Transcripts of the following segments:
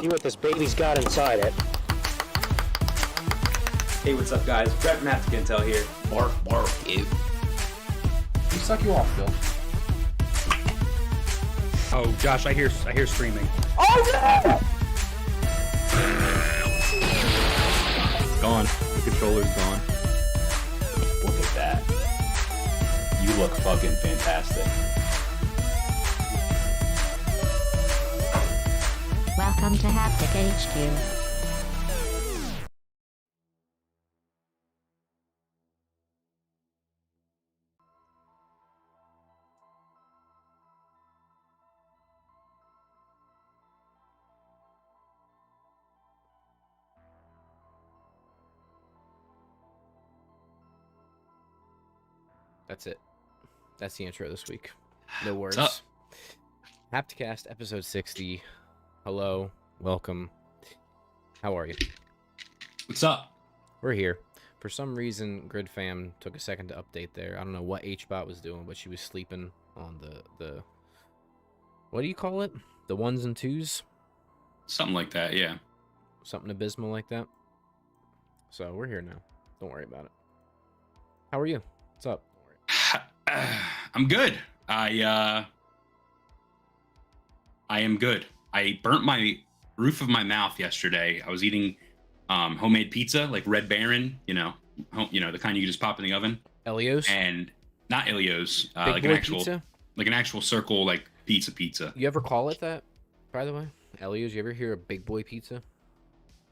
See what this baby's got inside it. Hey, what's up, guys? Brett from Hapticast Intro here. Bark, bark, you. We suck you off, Bill. Oh, Josh, I hear screaming. Oh no! Gone. The controller's gone. Look at that. You look fucking fantastic. Welcome to Haptic HQ. That's it. That's the intro this week. No words. What's up? Hapticast episode 60. Hello. Welcome. How are you? What's up? We're here. For some reason, Grid Fam took a second to update there. I don't know what HBot was doing, but she was sleeping on the what do you call it? The ones and twos? Something like that, yeah. Something abysmal like that. So we're here now. Don't worry about it. How are you? What's up? I'm good. I am good. I burnt my roof of my mouth yesterday. I was eating homemade pizza, like Red Baron, the kind you just pop in the oven. Elio's? And not Elio's, Big like boy an actual pizza? like an actual circle, like pizza. You ever call it that, by the way? Elio's, you ever hear a big boy pizza?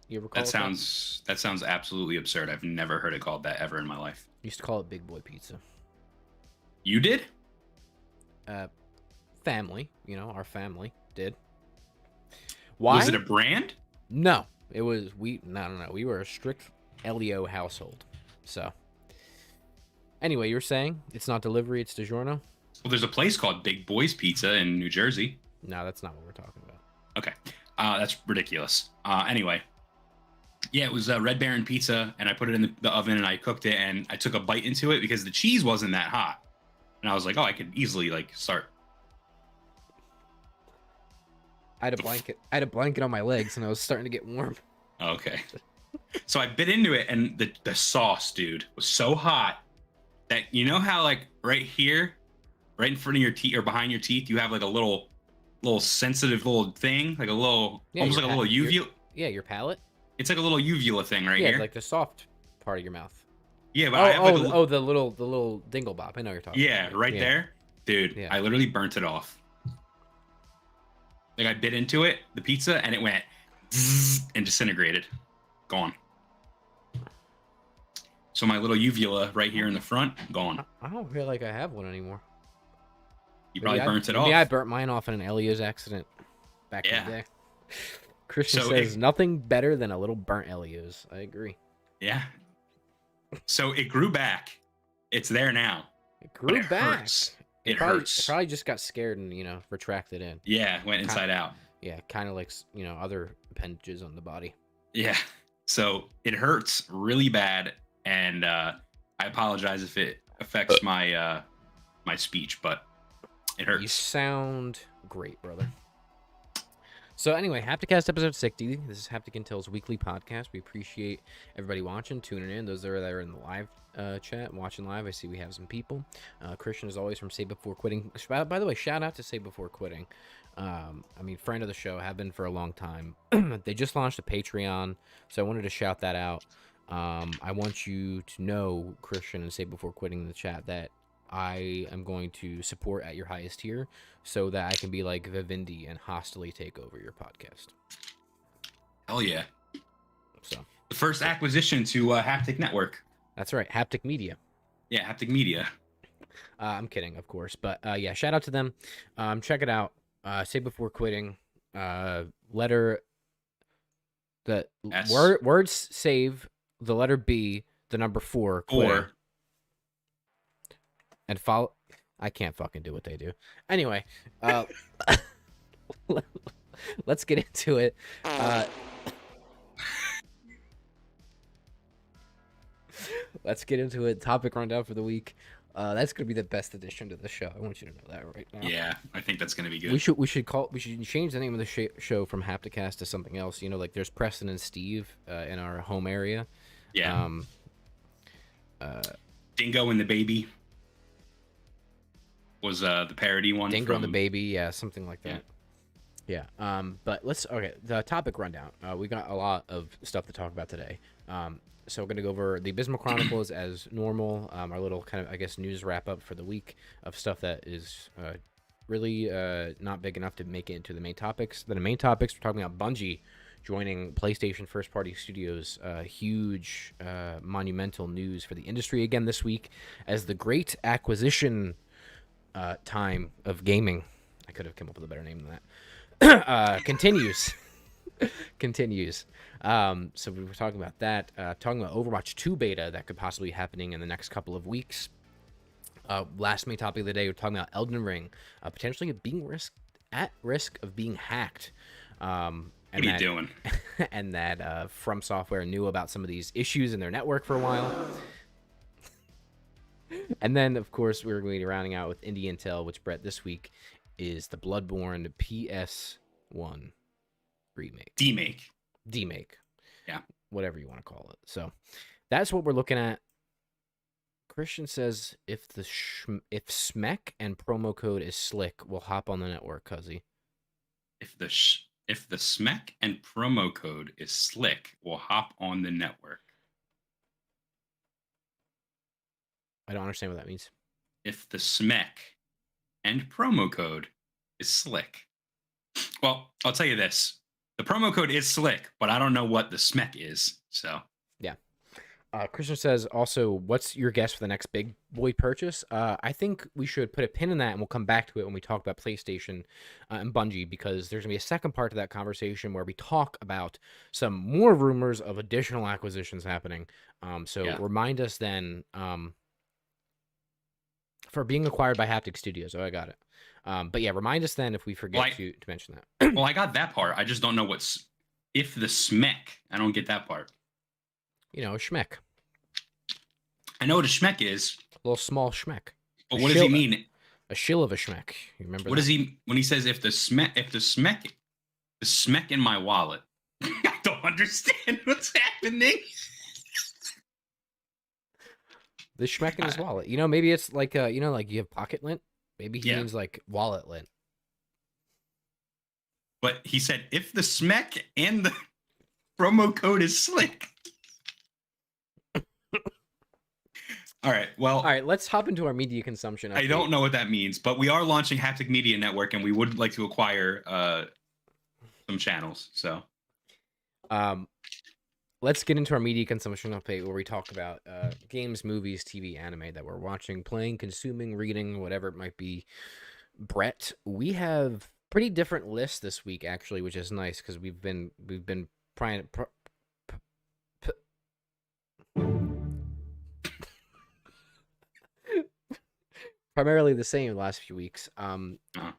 You ever call That sounds absolutely absurd. I've never heard it called that ever in my life. Used to call it big boy pizza. You did? Family, our family did. Why? Was it a brand? No, it was no. We were a strict Elio household. So, anyway, you were saying it's not delivery, it's DiGiorno? Well, there's a place called Big Boy's Pizza in New Jersey. No, that's not what we're talking about. Okay, that's ridiculous. Anyway, yeah, it was Red Baron pizza, and I put it in the oven and I cooked it, and I took a bite into it because the cheese wasn't that hot. And I was like, oh, I could easily start. I had a blanket on my legs, and I was starting to get warm. Okay. So I bit into it, and the sauce, dude, was so hot that how right here, right in front of your teeth or behind your teeth, you have like a little sensitive little thing, like a little, almost like a little uvula. Yeah, your palate. It's like a little uvula thing right here. Like the soft part of your mouth. Yeah, but I have the little dingle bop. I know what you're talking about. Right there, dude. Yeah. I literally burnt it off. Like I bit into it, the pizza, and it went and disintegrated, gone. So my little uvula right here in the front, gone. I don't feel like I have one anymore. You probably burnt it off. Yeah, I burnt mine off in an Elio's accident back in the day. Christian says nothing better than a little burnt Elio's. I agree. Yeah. So it grew back. It's there now. It grew back. Hurts. It hurts. It probably just got scared and retracted in. Yeah, went inside out. Yeah, kind of like other appendages on the body. Yeah. So it hurts really bad, and I apologize if it affects my my speech, but it hurts. You sound great, brother. So anyway, Hapticast episode 60. This is Haptic Intel's weekly podcast. We appreciate everybody watching, tuning in. Those that are in the live chat, watching live. I see we have some people. Christian, as always, from Say Before Quitting. By the way, shout out to Say Before Quitting. Friend of the show, have been for a long time. They just launched a Patreon, so I wanted to shout that out. I want you to know, Christian, and Say Before Quitting in the chat, that I am going to support at your highest tier so that I can be like Vivendi and hostily take over your podcast. Hell yeah. So the first acquisition to Haptic Network. That's right. Haptic Media. Yeah, Haptic Media. I'm kidding, of course. But yeah, shout out to them. Check it out. Say Before Quitting. Letter the words save the letter B, the number 4. Quitting. And follow. I can't fucking do what they do. Anyway, let's get into it. Let's get into it. Topic rundown for the week. That's gonna be the best addition to the show. I want you to know that right now. Yeah, I think that's gonna be good. We should change the name of the show from Hapticast to something else. Like there's Preston and Steve in our home area. Yeah. Dingo and the Baby. was the parody one. Dingo from... and the Baby, yeah, something like that. Yeah. But the topic rundown. We got a lot of stuff to talk about today. So we're gonna go over the Abysmal Chronicles as normal. Our little kind of, I guess, news wrap up for the week of stuff that is really not big enough to make it into the main topics. Then the main topics, we're talking about Bungie joining PlayStation first-party studios. Huge, monumental news for the industry again this week as the great acquisition time of gaming. I could have come up with a better name than that. Continues. So we were talking about that. Talking about Overwatch 2 beta that could possibly be happening in the next couple of weeks. Last main topic of the day, we're talking about Elden Ring potentially being at risk of being hacked. What are you doing? And that From Software knew about some of these issues in their network for a while. And then, of course, we're going to be rounding out with Indie Intel, which, Brett, this week is the Bloodborne PS1 remake. Demake. Yeah. Whatever you want to call it. So that's what we're looking at. Christian says if SMEC and promo code is slick, we'll hop on the network, cuzzy. If the SMEC and promo code is slick, we'll hop on the network. I don't understand what that means. If the SMEC and promo code is slick. Well, I'll tell you this. The promo code is slick, but I don't know what the SMEC is. So, yeah. Christian says also, what's your guess for the next big boy purchase? I think we should put a pin in that and we'll come back to it when we talk about PlayStation and Bungie, because there's going to be a second part to that conversation where we talk about some more rumors of additional acquisitions happening. Remind us then for being acquired by Haptic Studios. Oh, I got it. But yeah, remind us then if we forget to mention that. Well, I got that part. I just don't know what's if the SMEC. I don't get that part. You know, a schmeck. I know what a schmeck is. A little small schmeck. But what does he mean? A shill of a schmeck. You remember what does he when he says if the SMEC in my wallet? I don't understand what's happening. The schmeck in his wallet. You know, maybe it's like like you have pocket lint. Maybe he means like wallet lint. But he said if the SMEC and the promo code is slick. All right, let's hop into our media consumption update. I don't know what that means, but we are launching Haptic Media Network, and we would like to acquire some channels. So, let's get into our media consumption update where we talk about games, movies, TV, anime that we're watching, playing, consuming, reading, whatever it might be. Brett, we have pretty different lists this week, actually, which is nice because we've been primarily the same the last few weeks.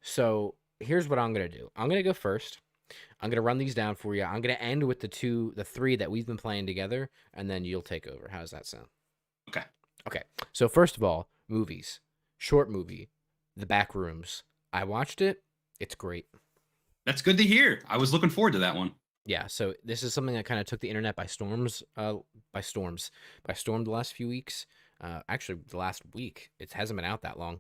So here's what I'm gonna do. I'm gonna go first. I'm gonna run these down for you. I'm gonna end with the three that we've been playing together, and then you'll take over. How does that sound? Okay. So first of all, movies. Short movie, The Back Rooms. I watched it. It's great. That's good to hear. I was looking forward to that one. Yeah, so this is something that kind of took the internet by storm the last few weeks. Actually, the last week. It hasn't been out that long.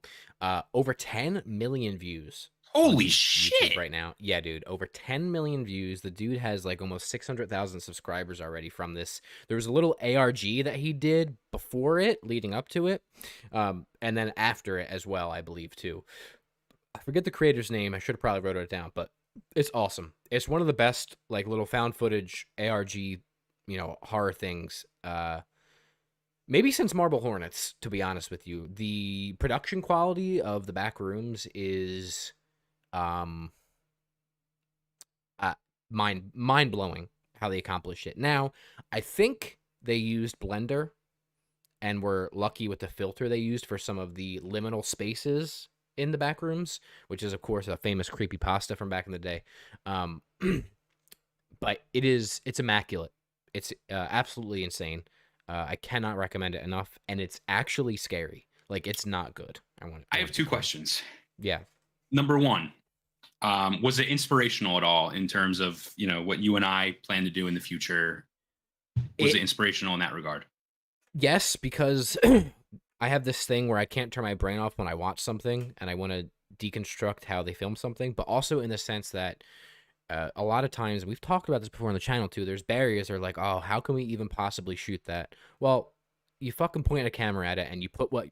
Over 10 million views. Holy YouTube shit! Right now, yeah, dude, over 10 million views. The dude has like almost 600,000 subscribers already from this. There was a little ARG that he did before it, leading up to it, and then after it as well, I believe too. I forget the creator's name. I should have probably wrote it down, but it's awesome. It's one of the best like little found footage ARG, horror things. Maybe since Marble Hornets, to be honest with you. The production quality of The Back Rooms is mind-blowing how they accomplished it. Now, I think they used Blender and were lucky with the filter they used for some of the liminal spaces in The Back Rooms, which is, of course, a famous creepypasta from back in the day. But it's immaculate. It's absolutely insane. I cannot recommend it enough, and it's actually scary. Like, it's not good. I have two questions. Yeah. Number one, was it inspirational at all in terms of, what you and I plan to do in the future? Was it inspirational in that regard? Yes, because I have this thing where I can't turn my brain off when I watch something, and I want to deconstruct how they film something, but also in the sense that a lot of times, we've talked about this before on the channel too, there's barriers that are like, oh, how can we even possibly shoot that? Well, you fucking point a camera at it and you put what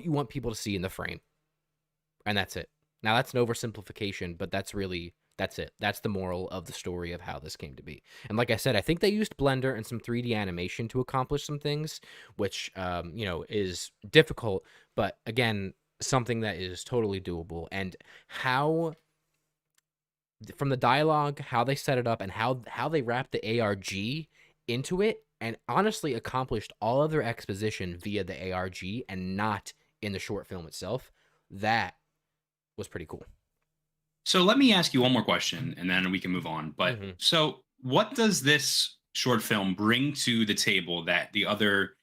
you want people to see in the frame, and that's it. Now that's an oversimplification, but that's it. That's the moral of the story of how this came to be. And like I said, I think they used Blender and some 3D animation to accomplish some things, which is difficult, but again, something that is totally doable. And how, from the dialogue, how they set it up, and how they wrapped the ARG into it, and honestly accomplished all of their exposition via the ARG and not in the short film itself, that was pretty cool. So let me ask you one more question, and then we can move on. But Mhm. so, what does this short film bring to the table that the other,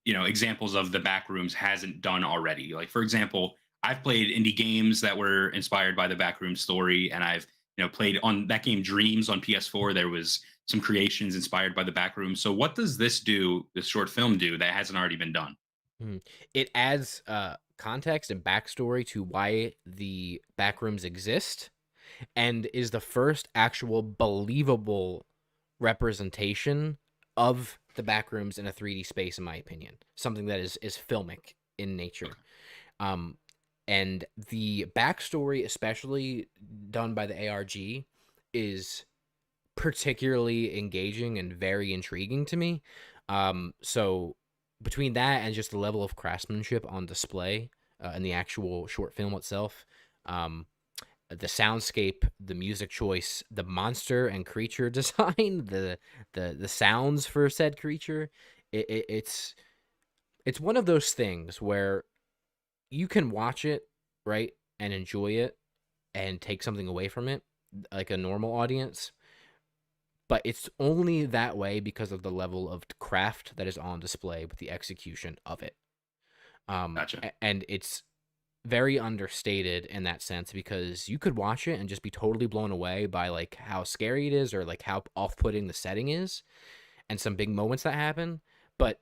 examples of the back rooms hasn't done already? Like, for example, I've played indie games that were inspired by the backroom story, and I've played on that game Dreams on PS4. There was some creations inspired by the back room. So, what does this do? This short film do that hasn't already been done? Mhm. It adds context and backstory to why the backrooms exist, and is the first actual believable representation of the backrooms in a 3D space, in my opinion. Something that is filmic in nature. Um, and the backstory, especially done by the ARG, is particularly engaging and very intriguing to me. So between that and just the level of craftsmanship on display in the actual short film itself, the soundscape, the music choice, the monster and creature design, the sounds for said creature, it's one of those things where you can watch it, right, and enjoy it and take something away from it like a normal audience, but it's only that way because of the level of craft that is on display with the execution of it. Gotcha. And it's very understated in that sense, because you could watch it and just be totally blown away by like how scary it is, or like how off-putting the setting is, and some big moments that happen. But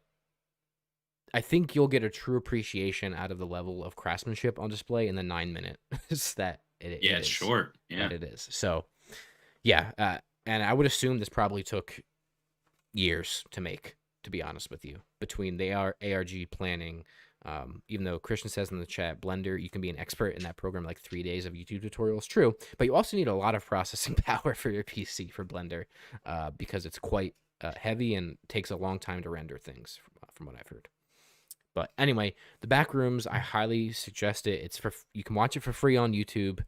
I think you'll get a true appreciation out of the level of craftsmanship on display in the 9 minutes that it Yeah, it's is. short. Yeah. That it is. So yeah, and I would assume this probably took years to make, to be honest with you, between the ARG planning. Even though Christian says in the chat, Blender, you can be an expert in that program, like 3 days of YouTube tutorials. True, but you also need a lot of processing power for your PC for Blender, because it's quite heavy and takes a long time to render things, from what I've heard. But anyway, the back rooms, I highly suggest it. You can watch it for free on YouTube.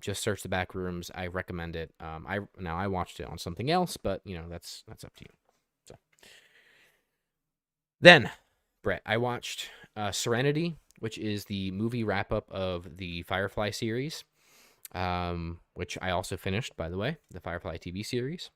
Just search the back rooms. I recommend it. I watched it on something else, but that's up to you. So then, Brett, I watched Serenity, which is the movie wrap up of the Firefly series, which I also finished, by the way, the Firefly TV series.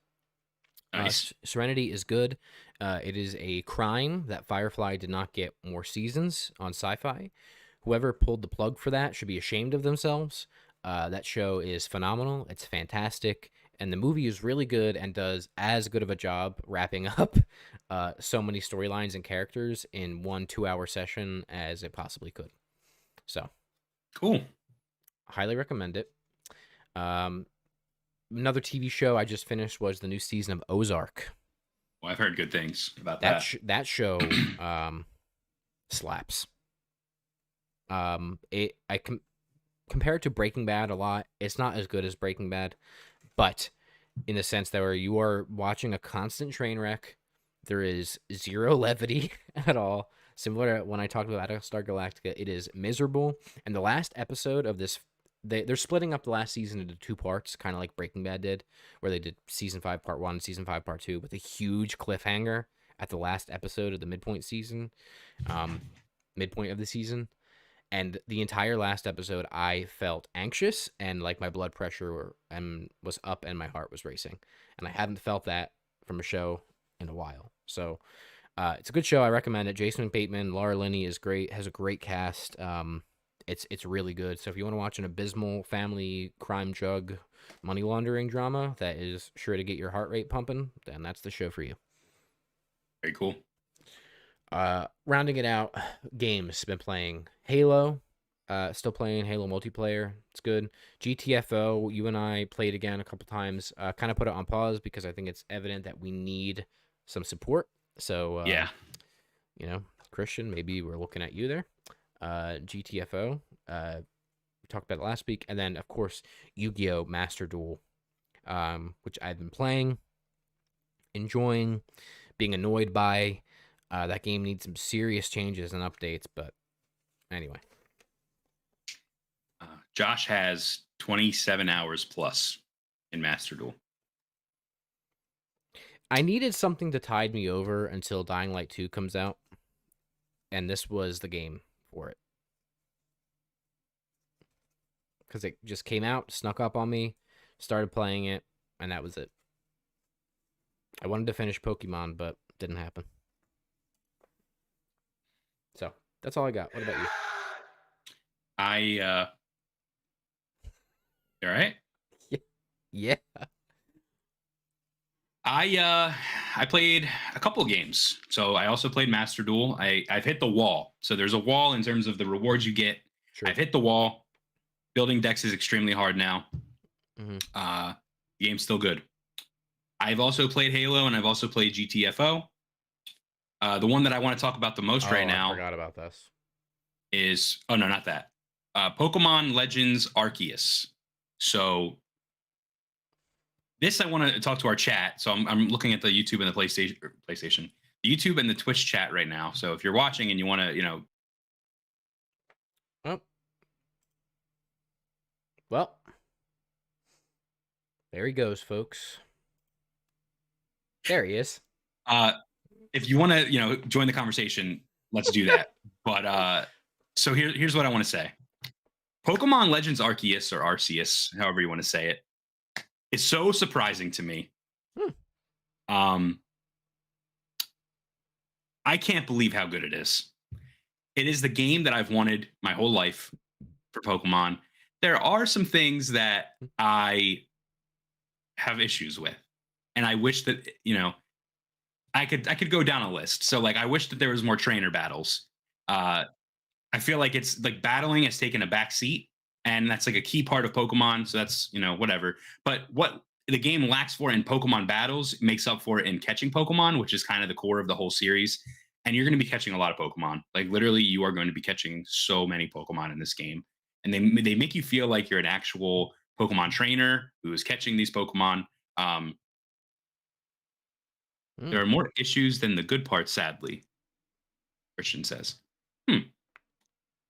Nice. Serenity is good. It is a crime that Firefly did not get more seasons on Sci-Fi. Whoever pulled the plug for that should be ashamed of themselves. That show is phenomenal. It's fantastic. And the movie is really good and does as good of a job wrapping up so many storylines and characters in 1 2-hour session as it possibly could. So, Cool. highly recommend it. Another TV show I just finished was the new season of Ozark. Well, I've heard good things about that. That show slaps. Compare it to Breaking Bad a lot. It's not as good as Breaking Bad, but in the sense that where you are watching a constant train wreck, there is zero levity at all. Similar to when I talked about Battlestar Galactica, it is miserable. And the last episode of this, they're splitting up the last season into 2 parts, kind of like Breaking Bad did, where they did season 5 part 1, season 5 part 2, with a huge cliffhanger at the last episode of the midpoint of the season. And the entire last episode, I felt anxious and like my blood pressure was up and my heart was racing. And I haven't felt that from a show in a while. So it's a good show. I recommend it. Jason Bateman, Laura Linney is great, has a great cast. It's really good. So if you want to watch an abysmal family crime drug money laundering drama that is sure to get your heart rate pumping, then that's the show for you. Very cool. Rounding it out, games. Been playing Halo. Still playing Halo multiplayer. It's good. GTFO, you and I played again a couple times. Kind of put it on pause because I think it's evident that we need some support. So, Yeah. you know, Christian, maybe we're looking at you there. GTFO, we talked about it last week. And then, of course, Yu-Gi-Oh! Master Duel, which I've been playing, enjoying, being annoyed by. That game needs some serious changes and updates, but anyway. Josh has 27 hours plus in Master Duel. I needed something to tide me over until Dying Light 2 comes out, and this was the game for it. Because it just came out, snuck up on me, started playing it, and that was it. I wanted to finish Pokemon, but didn't happen. So, that's all I got. What about you? You all right? Yeah. I played a couple of games. So I also played Master Duel. I've hit the wall. So there's a wall in terms of the rewards you get. Sure. I've hit the wall. Building decks is extremely hard now. Mm-hmm. The game's still good. I've also played Halo and I've also played GTFO. The one that I want to talk about the most right now. I forgot about this. Is no, not that. Pokemon Legends Arceus. So this I want to talk to our chat. So I'm looking at the YouTube and the PlayStation, the YouTube and the Twitch chat right now. So if you're watching and you want to, Oh. Well, there he goes, folks. There he is. If you want to, join the conversation, let's do that. But so here's what I want to say. Pokemon Legends Arceus or Arceus, however you want to say it, is so surprising to me. I can't believe how good it is. It is the game that I've wanted my whole life for Pokemon. There are some things that I have issues with, and I wish that I could go down a list. So like I wish that there was more trainer battles. I feel like it's like battling has taken a back seat, and that's like a key part of Pokemon. So that's, whatever. But what the game lacks for in Pokemon battles makes up for it in catching Pokemon, which is kind of the core of the whole series. And you're going to be catching a lot of Pokemon. Like literally, you are going to be catching so many Pokemon in this game. And they make you feel like you're an actual Pokemon trainer who is catching these Pokemon. There are more issues than the good parts, sadly, Christian says.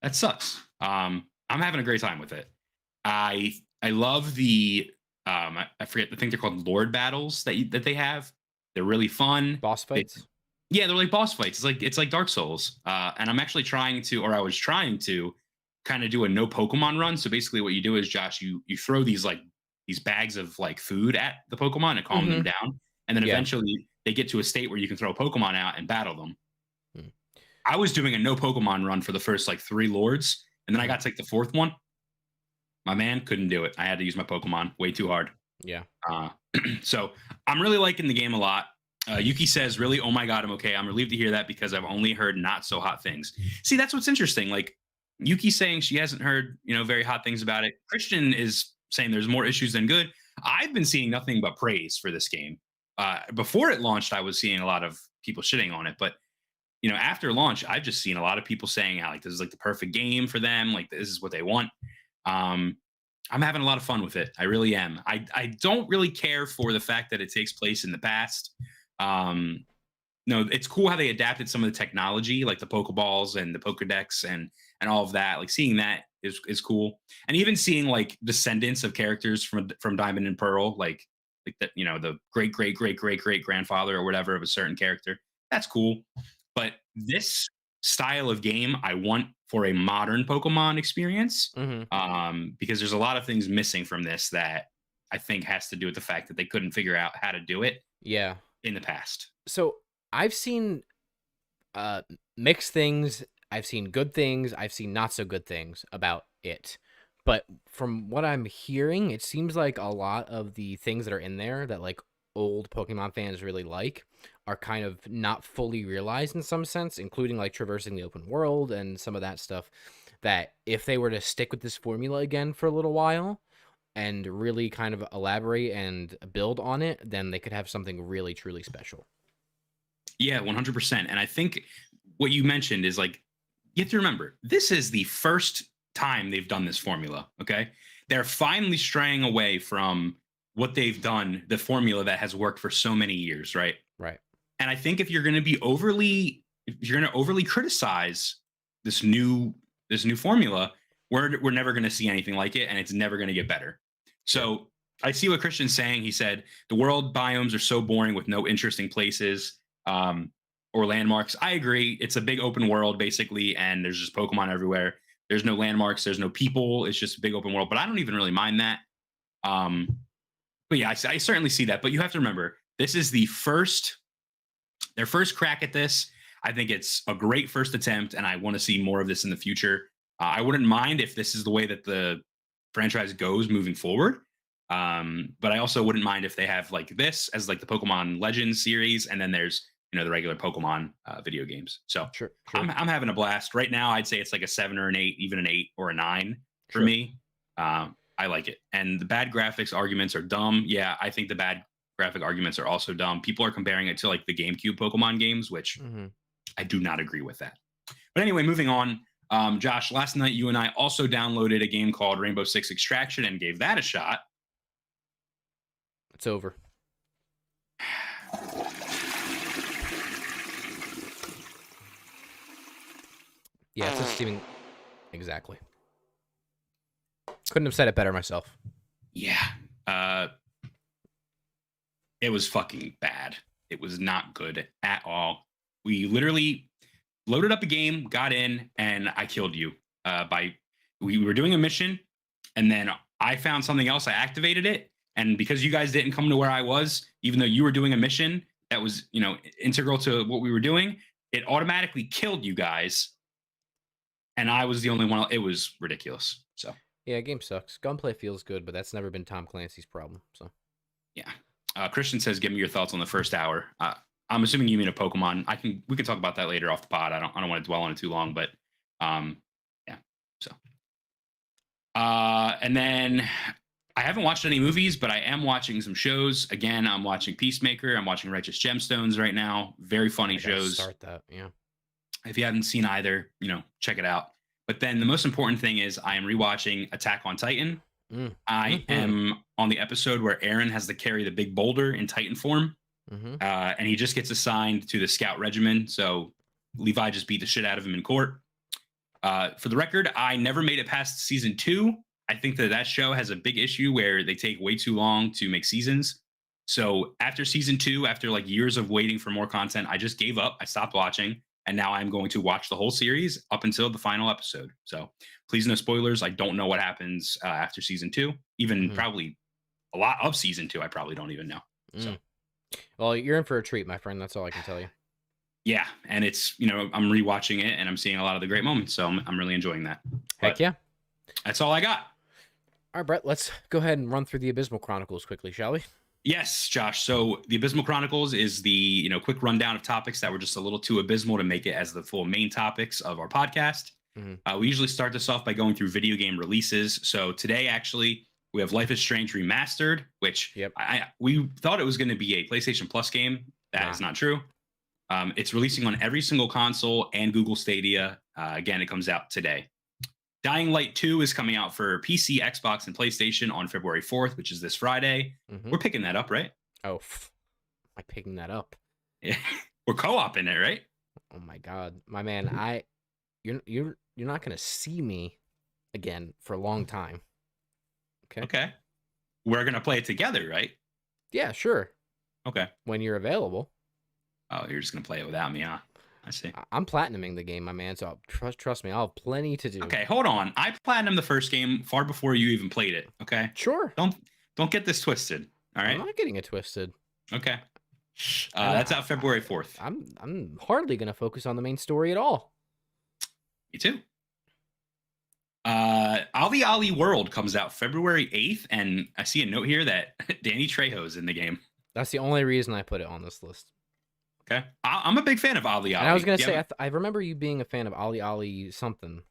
That sucks. I'm having a great time with it. I love the I forget, I think they're called Lord battles that they have. They're really fun. Boss fights? Yeah, they're like boss fights. It's like Dark Souls. And I'm actually I was trying to kind of do a no Pokemon run. So basically what you do is, Josh, you throw these bags of like food at the Pokemon and calm them down. And then eventually they get to a state where you can throw a Pokemon out and battle them. I was doing a no Pokemon run for the first 3 Lords, and then I got to the 4th one. My man couldn't do it. I had to use my Pokemon way too hard. Yeah. So I'm really liking the game a lot. Yuki says, really? Oh my God, I'm okay. I'm relieved to hear that because I've only heard not so hot things. See, that's what's interesting. Like Yuki saying she hasn't heard, very hot things about it. Christian is saying there's more issues than good. I've been seeing nothing but praise for this game. Before it launched, I was seeing a lot of people shitting on it, but after launch, I've just seen a lot of people saying how this is the perfect game for them. Like this is what they want. I'm having a lot of fun with it. I really am. I don't really care for the fact that it takes place in the past. It's cool how they adapted some of the technology, like the Pokeballs and the Pokedex and all of that. Like seeing that is cool. And even seeing descendants of characters from Diamond and Pearl, like that, the great grandfather or whatever of a certain character. That's cool. But this style of game, I want for a modern Pokemon experience, because there's a lot of things missing from this that I think has to do with the fact that they couldn't figure out how to do it. Yeah. In the past. So I've seen mixed things. I've seen good things. I've seen not so good things about it. But from what I'm hearing, it seems like a lot of the things that are in there that old Pokemon fans really like are kind of not fully realized in some sense, including like traversing the open world and some of that stuff, that if they were to stick with this formula again for a little while and really kind of elaborate and build on it, then they could have something really truly special. Yeah, 100%. And I think what you mentioned is like, you have to remember, this is the first time they've done this formula. Okay. They're finally straying away from what they've done, the formula that has worked for so many years. Right. Right. And I think if you're going to overly criticize this new formula, we're never going to see anything like it. And it's never going to get better. So I see what Christian's saying. He said the world biomes are so boring with no interesting places. Or landmarks. I agree. It's a big open world basically, and there's just Pokemon everywhere. There's no landmarks. There's no people. It's just a big open world. But I don't even really mind that. But yeah, I certainly see that. But you have to remember, this is their first crack at this. I think it's a great first attempt, and I want to see more of this in the future. I wouldn't mind if this is the way that the franchise goes moving forward. But I also wouldn't mind if they have like this as like the Pokemon Legends series, and then there's the regular Pokemon video games. So Sure. I'm having a blast right now. I'd say it's like a 7 or an 8, even an 8 or a 9 for me. I like it. And the bad graphics arguments are dumb. Yeah, I think the bad graphic arguments are also dumb. People are comparing it to like the GameCube Pokemon games, which I do not agree with that. But anyway, moving on. Josh, last night you and I also downloaded a game called Rainbow Six Extraction and gave that a shot. It's over. Yeah, it's just even exactly. Couldn't have said it better myself. Yeah. It was fucking bad. It was not good at all. We literally loaded up a game, got in, and I killed you. We were doing a mission, and then I found something else. I activated it, and because you guys didn't come to where I was, even though you were doing a mission that was, integral to what we were doing, it automatically killed you guys. And I was the only one. It was ridiculous. So yeah, game sucks. Gunplay feels good, but that's never been Tom Clancy's problem. So yeah. Christian says, "Give me your thoughts on the first hour." I'm assuming you mean a Pokemon. We can talk about that later off the pod. I don't want to dwell on it too long, but yeah. So and then I haven't watched any movies, but I am watching some shows. Again, I'm watching Peacemaker. I'm watching Righteous Gemstones right now. Very funny shows. Start that, yeah. If you haven't seen either, check it out. But then the most important thing is I am rewatching Attack on Titan. I am on the episode where Eren has to carry the big boulder in Titan form. And he just gets assigned to the scout regiment. So Levi just beat the shit out of him in court. For the record, I never made it past season 2. I think that show has a big issue where they take way too long to make seasons. So after season 2, after like years of waiting for more content, I just gave up. I stopped watching. And now I'm going to watch the whole series up until the final episode. So please no spoilers. I don't know what happens after season 2. Even probably a lot of season 2. I probably don't even know. So, well, you're in for a treat, my friend. That's all I can tell you. Yeah, and it's I'm rewatching it and I'm seeing a lot of the great moments. So I'm really enjoying that. Heck yeah. That's all I got. All right, Brett. Let's go ahead and run through the Abysmal Chronicles quickly, shall we? Yes, Josh. So the Abysmal Chronicles is the quick rundown of topics that were just a little too abysmal to make it as the full main topics of our podcast. We usually start this off by going through video game releases. So today, actually, we have Life is Strange Remastered, which we thought it was going to be a PlayStation Plus game. That is not true. It's releasing on every single console and Google Stadia. Again, it comes out today. Dying Light 2 is coming out for PC, Xbox, and PlayStation on February 4th, which is this Friday. We're picking that up, right? Oh, am I picking that up? Yeah, we're co-oping it, right? Oh my God, my man, you're not gonna see me again for a long time. Okay. We're gonna play it together, right? Yeah, sure. Okay. When you're available. Oh, you're just gonna play it without me, huh? I see. I'm platinuming the game, my man, so trust me, I'll have plenty to do. Okay, hold on. I platinumed the first game far before you even played it. Okay. Sure. Don't get this twisted. All right. I'm not getting it twisted. Okay. That's out February 4th. I'm hardly gonna focus on the main story at all. Me too. Ali Ali World comes out February 8th, and I see a note here that Danny Trejo's in the game. That's the only reason I put it on this list. Okay, I'm a big fan of Ali Ali. And I was gonna Yeah, say, I remember you being a fan of Ali Ali something.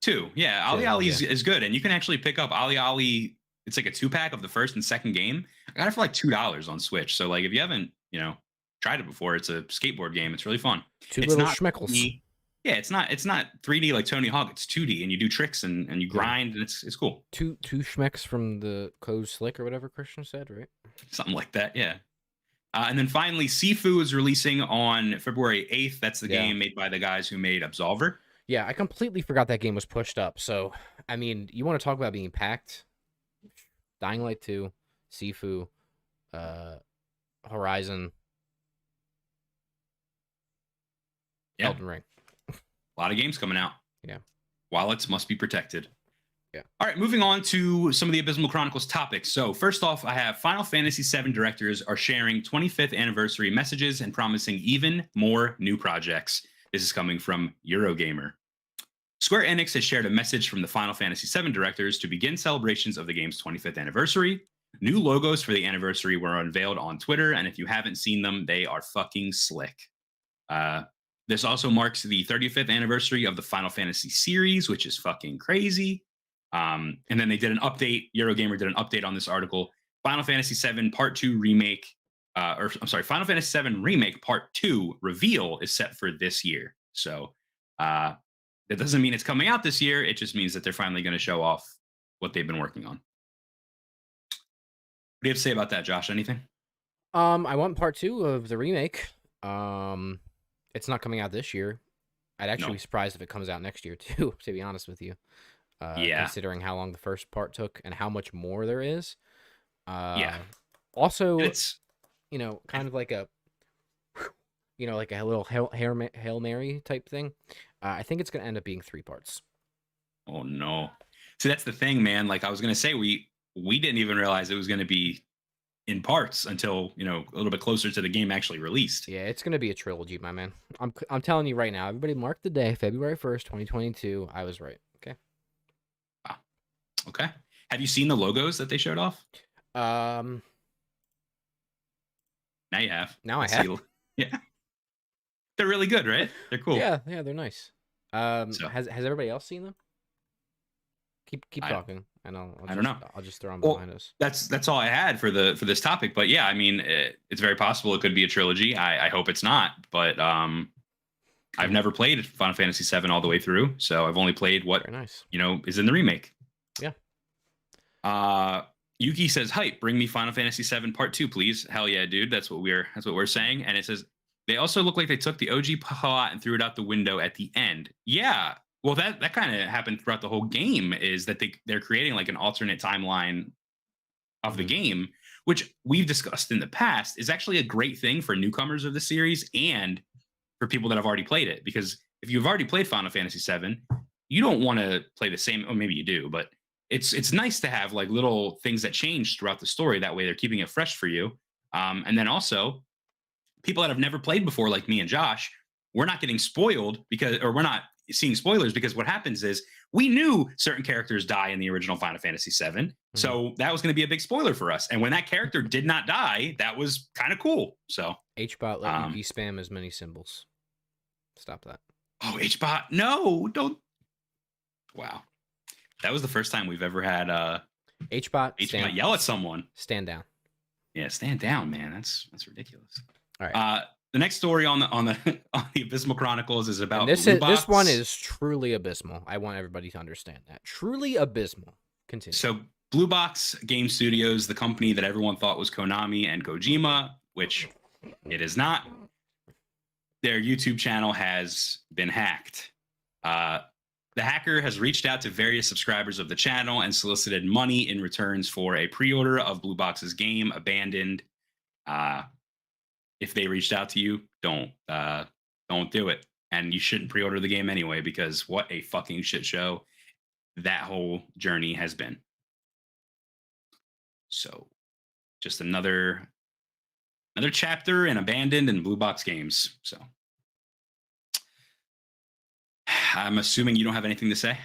too. Yeah, Ali Too, Ali yeah. is good, and you can actually pick up Ali Ali. It's like a 2-pack of the first and second game. I got it for like $2 on Switch. So like, if you haven't, tried it before, it's a skateboard game. It's really fun. Two It's little not schmeckles. 3D. Yeah, it's not 3D like Tony Hawk. It's 2D, and you do tricks and you grind, and it's cool. Two schmecks from the Code Slick or whatever Christian said, right? Something like that. Yeah. And then finally, Sifu is releasing on February 8th. That's the game made by the guys who made Absolver. Yeah, I completely forgot that game was pushed up. So, I mean, you want to talk about being packed? Dying Light 2, Sifu, Horizon, Elden Ring. A lot of games coming out. Yeah. Wallets must be protected. Yeah. All right, moving on to some of the Abysmal Chronicles topics. So first off, I have Final Fantasy VII directors are sharing 25th anniversary messages and promising even more new projects. This is coming from Eurogamer. Square Enix has shared a message from the Final Fantasy VII directors to begin celebrations of the game's 25th anniversary. New logos for the anniversary were unveiled on Twitter, and if you haven't seen them, they are fucking slick. This also marks the 35th anniversary of the Final Fantasy series, which is fucking crazy. And then they did an update. Eurogamer did an update on this article. Final Fantasy VII Part 2 remake, Final Fantasy VII Remake Part 2 reveal is set for this year. So that doesn't mean it's coming out this year. It just means that they're finally going to show off what they've been working on. What do you have to say about that, Josh? Anything? I want Part 2 of the remake. It's not coming out this year. I'd actually be surprised if it comes out next year too, to be honest with you. Considering how long the first part took and how much more there is. Also, it's kind of like a like a little Hail Mary type thing. I think it's going to end up being 3 parts. Oh no. See, that's the thing, man. Like I was going to say, we didn't even realize it was going to be in parts until, a little bit closer to the game actually released. Yeah, it's going to be a trilogy, my man. I'm telling you right now, everybody mark the day, February 1st, 2022. I was right. Okay. Wow. Okay. Have you seen the logos that they showed off? Now you have. Now I have. Yeah. They're really good, right? They're cool. Yeah, they're nice. Has everybody else seen them? Keep talking, and I don't know. I'll just throw them behind us. That's all I had for this topic. But yeah, I mean, it's very possible it could be a trilogy. I hope it's not. But I've never played Final Fantasy VII all the way through, so I've only played what is in the remake. Yeah. Yuki says, "Hype, bring me Final Fantasy VII Part 2, please." Hell yeah, dude. That's what we're saying. And it says they also look like they took the OG plot and threw it out the window at the end. Yeah. Well, that kind of happened throughout the whole game, is that they're creating like an alternate timeline of the game, which we've discussed in the past is actually a great thing for newcomers of the series and for people that have already played it. Because if you've already played Final Fantasy VII, you don't want to play the same, or maybe you do, but it's nice to have like little things that change throughout the story. That way they're keeping it fresh for you. And then also people that have never played before, like me and Josh, we're not getting spoiled we're not seeing spoilers, because what happens is we knew certain characters die in the original Final Fantasy VII. So that was going to be a big spoiler for us. And when that character did not die, that was kind of cool. So HBot let you spam as many symbols. Stop that. Oh, HBot. No, don't. Wow. That was the first time we've ever had HBot yell at someone. Stand down. Yeah, stand down, man. That's ridiculous. All right. The next story on the Abysmal Chronicles is about this one is truly abysmal. I want everybody to understand that. Truly abysmal. Continue. So Blue Box Game Studios, the company that everyone thought was Konami and Kojima, which it is not, their YouTube channel has been hacked. The hacker has reached out to various subscribers of the channel and solicited money in returns for a pre-order of Blue Box's game, Abandoned. If they reached out to you, don't do it. And you shouldn't pre-order the game anyway, because what a fucking shit show that whole journey has been. So just another chapter in Abandoned and Blue Box Games. So I'm assuming you don't have anything to say.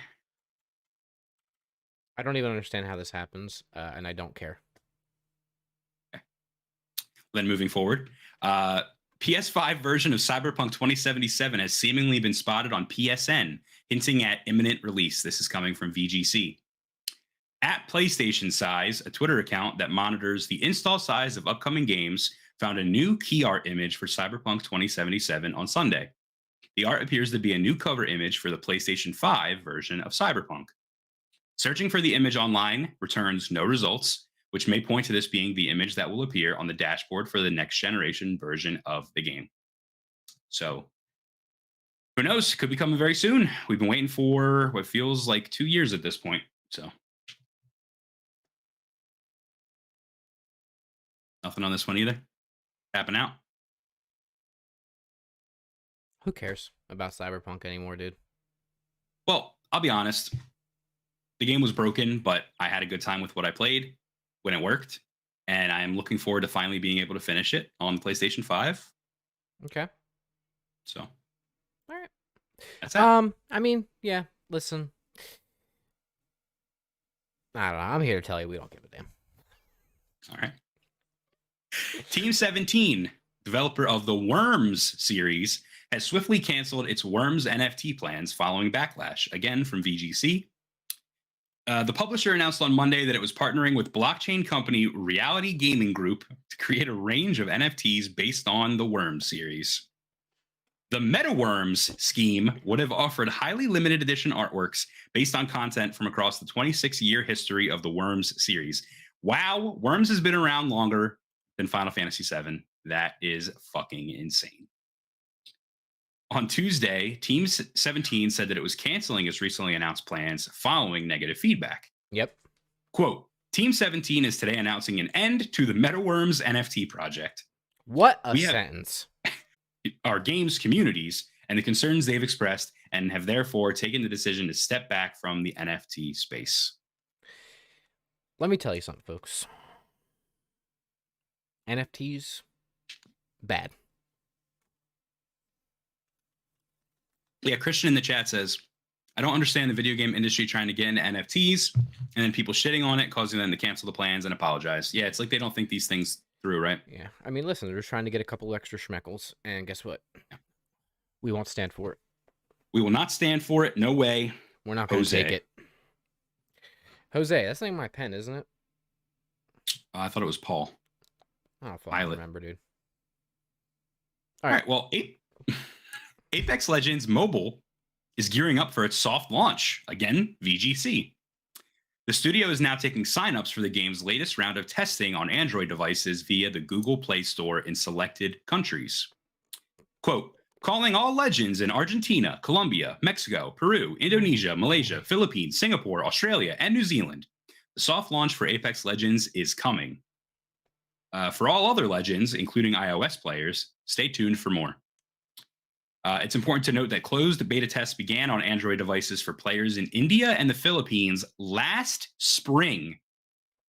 I don't even understand how this happens, and I don't care. then moving forward, PS5 version of Cyberpunk 2077 has seemingly been spotted on PSN, hinting at imminent release. This is coming from VGC. At PlayStation Size, a Twitter account that monitors the install size of upcoming games, found a new key art image for Cyberpunk 2077 on Sunday. The art appears to be a new cover image for the PlayStation 5 version of Cyberpunk. Searching for the image online returns no results, which may point to this being the image that will appear on the dashboard for the next generation version of the game. So, who knows? Could be coming very soon. We've been waiting for what feels like 2 years at this point. So, nothing on this one either. Tapping out. Who cares about Cyberpunk anymore, dude? Well, I'll be honest. The game was broken, but I had a good time with what I played when it worked. And I'm looking forward to finally being able to finish it on the PlayStation 5. Okay. So. All right. That's it. I mean, yeah, listen. I don't know. I'm here to tell you we don't give a damn. All right. Team 17, developer of the Worms series, has swiftly canceled its Worms NFT plans following backlash, again from VGC. The publisher announced on Monday that it was partnering with blockchain company Reality Gaming Group to create a range of NFTs based on the Worms series. The MetaWorms scheme would have offered highly limited edition artworks based on content from across the 26-year history of the Worms series. Wow, Worms has been around longer than Final Fantasy VII. That is fucking insane. On Tuesday, Team 17 said that it was canceling its recently announced plans following negative feedback. Yep. Quote, Team 17 is today announcing an end to the MetaWorms NFT project. What a sentence. Our games communities and the concerns they've expressed and have therefore taken the decision to step back from the NFT space. Let me tell you something, folks. NFTs, bad. Yeah, Christian in the chat says, I don't understand the video game industry trying to get into NFTs and then people shitting on it, causing them to cancel the plans and apologize. Yeah, it's like they don't think these things through, right? Yeah. I mean, listen, they're just trying to get a couple extra schmeckles, and guess what? We won't stand for it. We will not stand for it. No way. We're not going to take it. Jose, that's the name of my pen, isn't it? I thought it was Paul. I don't fucking remember, dude. All right. Well, Apex Legends Mobile is gearing up for its soft launch. Again, VGC. The studio is now taking signups for the game's latest round of testing on Android devices via the Google Play Store in selected countries. Quote, calling all legends in Argentina, Colombia, Mexico, Peru, Indonesia, Malaysia, Philippines, Singapore, Australia, and New Zealand. The soft launch for Apex Legends is coming. For all other legends, including iOS players, stay tuned for more. It's important to note that closed beta tests began on Android devices for players in India and the Philippines last spring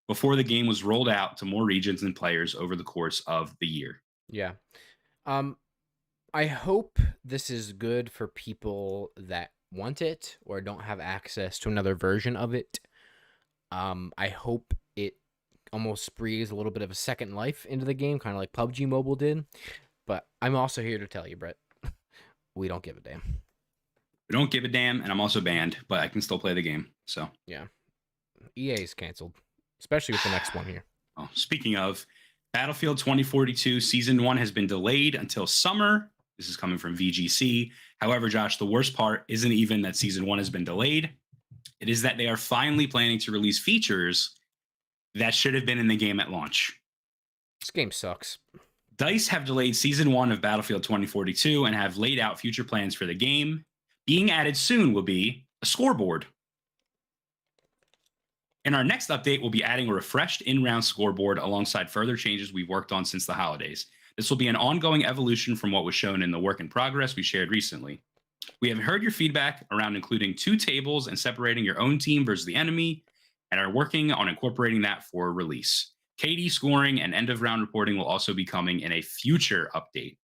before the game was rolled out to more regions and players over the course of the year. Yeah. I hope this is good for people that want it or don't have access to another version of it. I hope it almost breathes a little bit of a second life into the game, kind of like PUBG Mobile did. But I'm also here to tell you, Brett, we don't give a damn. We don't give a damn, and I'm also banned, but I can still play the game. So yeah, EA is canceled, especially with the next one here. Oh, speaking of, Battlefield 2042 Season 1 has been delayed until summer. This is coming from VGC. However, Josh, the worst part isn't even that Season 1 has been delayed. It is that they are finally planning to release features that should have been in the game at launch. This game sucks. DICE have delayed Season 1 of Battlefield 2042 and have laid out future plans for the game. Being added soon will be a scoreboard. In our next update, we'll be adding a refreshed in-round scoreboard alongside further changes we've worked on since the holidays. This will be an ongoing evolution from what was shown in the work in progress we shared recently. We have heard your feedback around including 2 tables and separating your own team versus the enemy, and are working on incorporating that for release. KD scoring and end-of-round reporting will also be coming in a future update.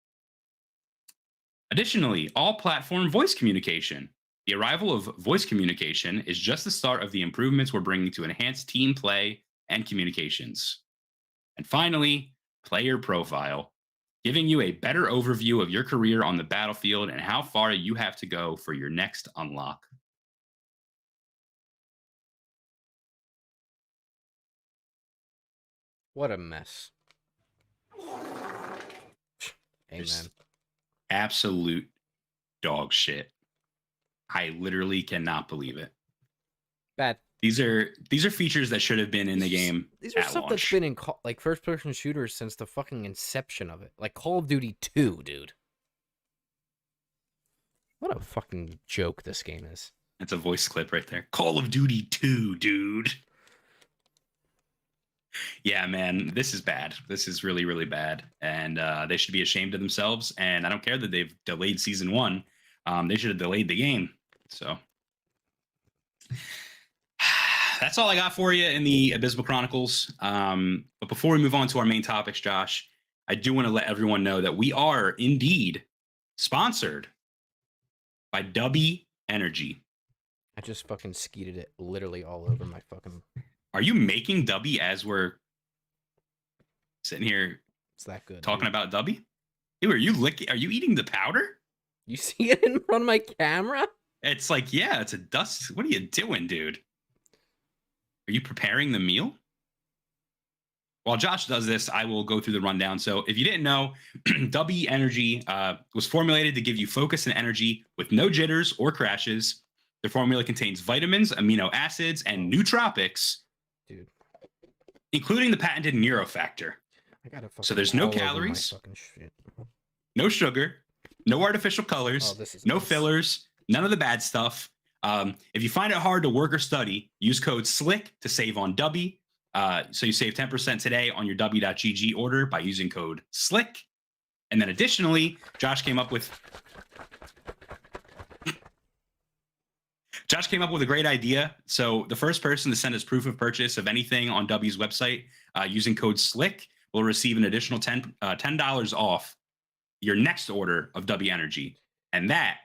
Additionally, all-platform voice communication. The arrival of voice communication is just the start of the improvements we're bringing to enhance team play and communications. And finally, player profile, giving you a better overview of your career on the battlefield and how far you have to go for your next unlock. What a mess. Amen. Just absolute dog shit. I literally cannot believe it. Bad. These are features that should have been in the game. These are stuff that's been in like first person shooters since the fucking inception of it. Like Call of Duty 2, dude. What a fucking joke this game is. That's a voice clip right there. Call of Duty 2, dude. Yeah, man, this is bad. This is really, really bad. And they should be ashamed of themselves. And I don't care that they've delayed season 1. They should have delayed the game. So that's all I got for you in the Abysmal Chronicles. But before we move on to our main topics, Josh, I do want to let everyone know that we are indeed sponsored by Dubby Energy. I just fucking skeeted it literally all over my fucking... Are you making Dubby as we're sitting here It's that good. talking Dude. about Dubby? Ew, are you eating the powder? You see it in front of my camera? It's like, yeah, it's a dust. What are you doing, dude? Are you preparing the meal? While Josh does this, I will go through the rundown. So if you didn't know, Dubby Energy was formulated to give you focus and energy with no jitters or crashes. The formula contains vitamins, amino acids, and nootropics, Dude, including the patented Neurofactor. I gotta fucking... So there's no all over my calories, fucking shit. no sugar, no artificial colors, Oh, this is no nice. fillers, none of the bad stuff. If you find it hard to work or study, use code SLICK to save on Dubby. So you save 10% today on your Dubby.gg order by using code SLICK. And then additionally, Josh came up with a great idea. So the first person to send us proof of purchase of anything on Dubby's website using code SLICK will receive an additional $10 off your next order of Dubby Energy. And that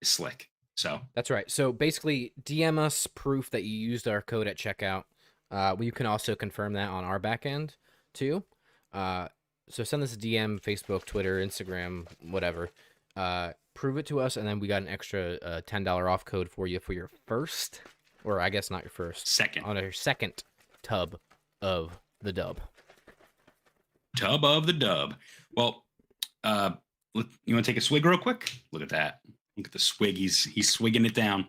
is slick. So That's right. So basically, DM us proof that you used our code at checkout. You can also confirm that on our back end, too. So send us a DM, Facebook, Twitter, Instagram, whatever. Prove it to us, and then we got an extra $10 off code for you for your first, or I guess not your first, second. on your second tub of the dub. Tub of the dub. Well, you want to take a swig real quick? Look at that. Look at the swig. He's swigging it down.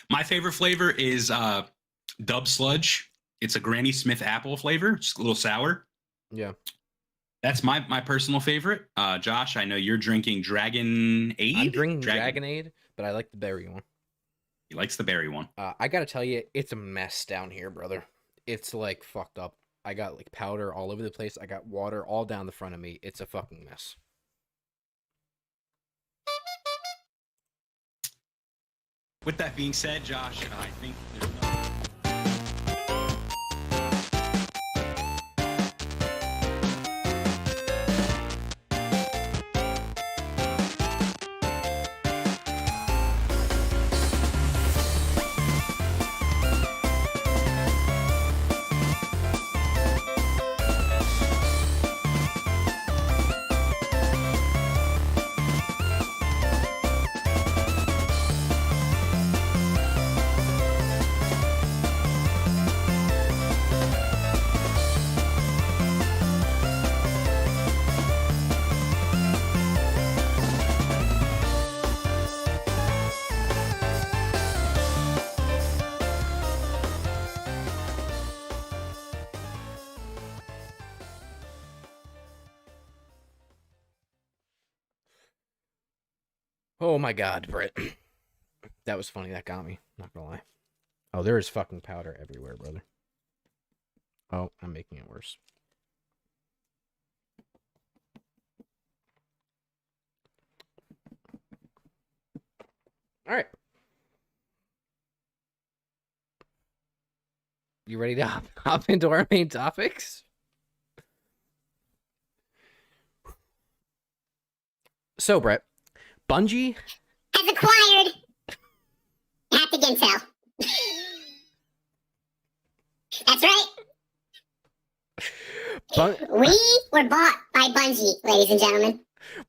My favorite flavor is Dub Sludge. It's a Granny Smith apple flavor. Just a little sour. Yeah. That's my personal favorite. Josh, I know you're drinking Dragonade. I'm drinking Dragonade, but I like the berry one. He likes the berry one. I gotta tell you, it's a mess down here, brother. It's like fucked up. I got like powder all over the place. I got water all down the front of me. It's a fucking mess. With that being said, Josh, I think there's no... Oh my god, Brett. That was funny. That got me. Not gonna lie. Oh, there is fucking powder everywhere, brother. Oh, I'm making it worse. All right. You ready to hop into our main topics? So, Brett, Bungie has acquired Haptic Intel. That's right. But We were bought by Bungie, ladies and gentlemen.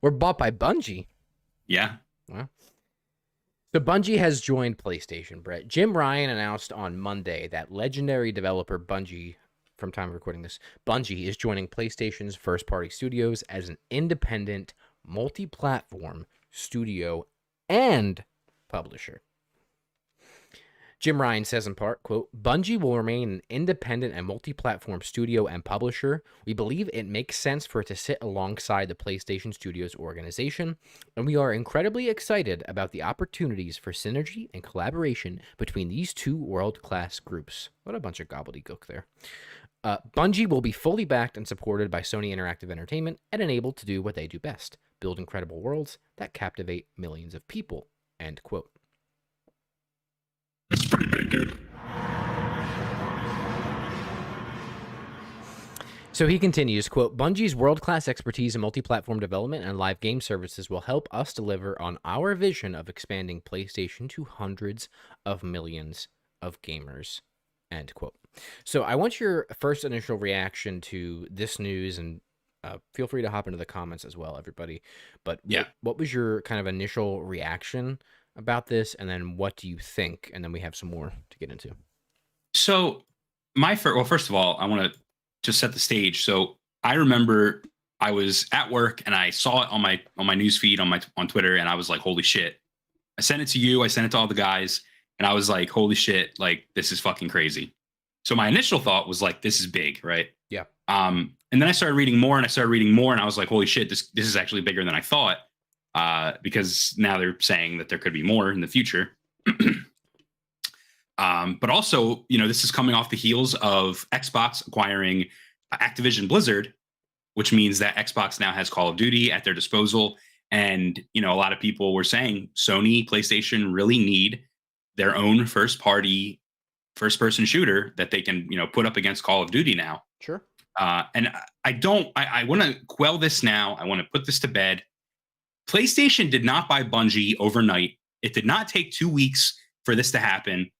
we're bought by Bungie. Yeah. Wow. So Bungie has joined PlayStation, Brett. Jim Ryan announced on Monday that legendary developer Bungie, from time of recording this, Bungie is joining PlayStation's first-party studios as an independent, multi-platform studio and publisher. Jim Ryan says in part, quote, Bungie will remain an independent and multi-platform studio and publisher. We believe it makes sense for it to sit alongside the PlayStation Studios organization, and we are incredibly excited about the opportunities for synergy and collaboration between these two world-class groups. What a bunch of gobbledygook there. Bungie will be fully backed and supported by Sony Interactive Entertainment and enabled to do what they do best, build incredible worlds that captivate millions of people, end quote. That's pretty good. So he continues, quote, Bungie's world-class expertise in multi-platform development and live game services will help us deliver on our vision of expanding PlayStation to hundreds of millions of gamers, end quote. So I want your first initial reaction to this news, and feel free to hop into the comments as well, everybody. But yeah, what was your kind of initial reaction about this, and then what do you think? And then we have some more to get into. So first of all, I want to just set the stage. So I remember I was at work and I saw it on my news feed on Twitter, and I was like, holy shit. I sent it to you, I sent it to all the guys, and I was like, holy shit, like this is fucking crazy. So my initial thought was like, this is big, right? Yeah. And then I started reading more, and I was like, holy shit, this is actually bigger than I thought. Because now they're saying that there could be more in the future. But also, this is coming off the heels of Xbox acquiring Activision Blizzard, which means that Xbox now has Call of Duty at their disposal. And, a lot of people were saying Sony, PlayStation really need their own first-person shooter that they can, put up against Call of Duty now. Sure. And I want to quell this now. I want to put this to bed. PlayStation did not buy Bungie overnight. It did not take 2 weeks for this to happen.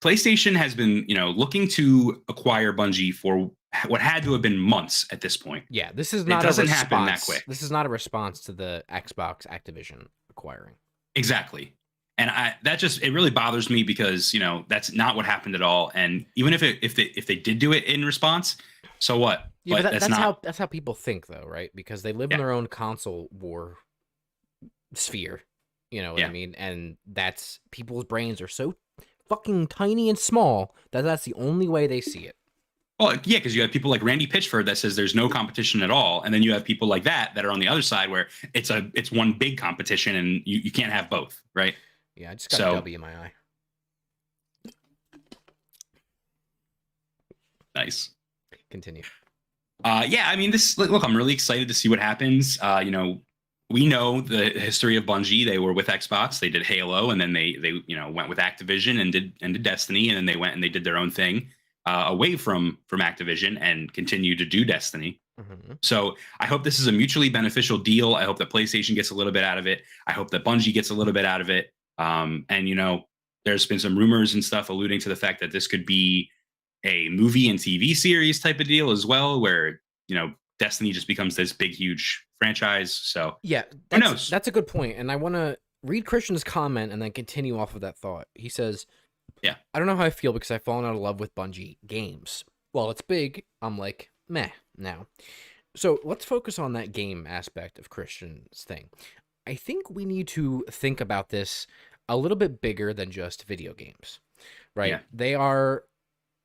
PlayStation has been, looking to acquire Bungie for what had to have been months at this point. Yeah, this is not. It doesn't happen that quick. This is not a response to the Xbox Activision acquiring. Exactly, and it really bothers me because that's not what happened at all. And even if they did do it in response, so what? Yeah, but that's how people think though, right? Because they live in their own console war sphere, you know what I mean? And that's people's brains are so fucking tiny and small that's the only way they see it. Well, yeah, because you have people like Randy Pitchford that says there's no competition at all, and then you have people like that are on the other side where it's one big competition and you can't have both, right? Yeah, I just got a W in my eye. Nice. Continue. Yeah, I mean, look, I'm really excited to see what happens. We know the history of Bungie. They were with Xbox. They did Halo, and then they went with Activision and did Destiny, and then they went and they did their own thing away from Activision and continue to do Destiny. Mm-hmm. So I hope this is a mutually beneficial deal. I hope that PlayStation gets a little bit out of it. I hope that Bungie gets a little bit out of it. And there's been some rumors and stuff alluding to the fact that this could be a movie and TV series type of deal as well, where Destiny just becomes this big, huge franchise. So yeah, who knows? That's a good point. And I want to read Christian's comment and then continue off of that thought. He says, yeah, I don't know how I feel because I've fallen out of love with Bungie games. Well, it's big. I'm like, meh now. So let's focus on that game aspect of Christian's thing. I think we need to think about this a little bit bigger than just video games, right? Yeah. They are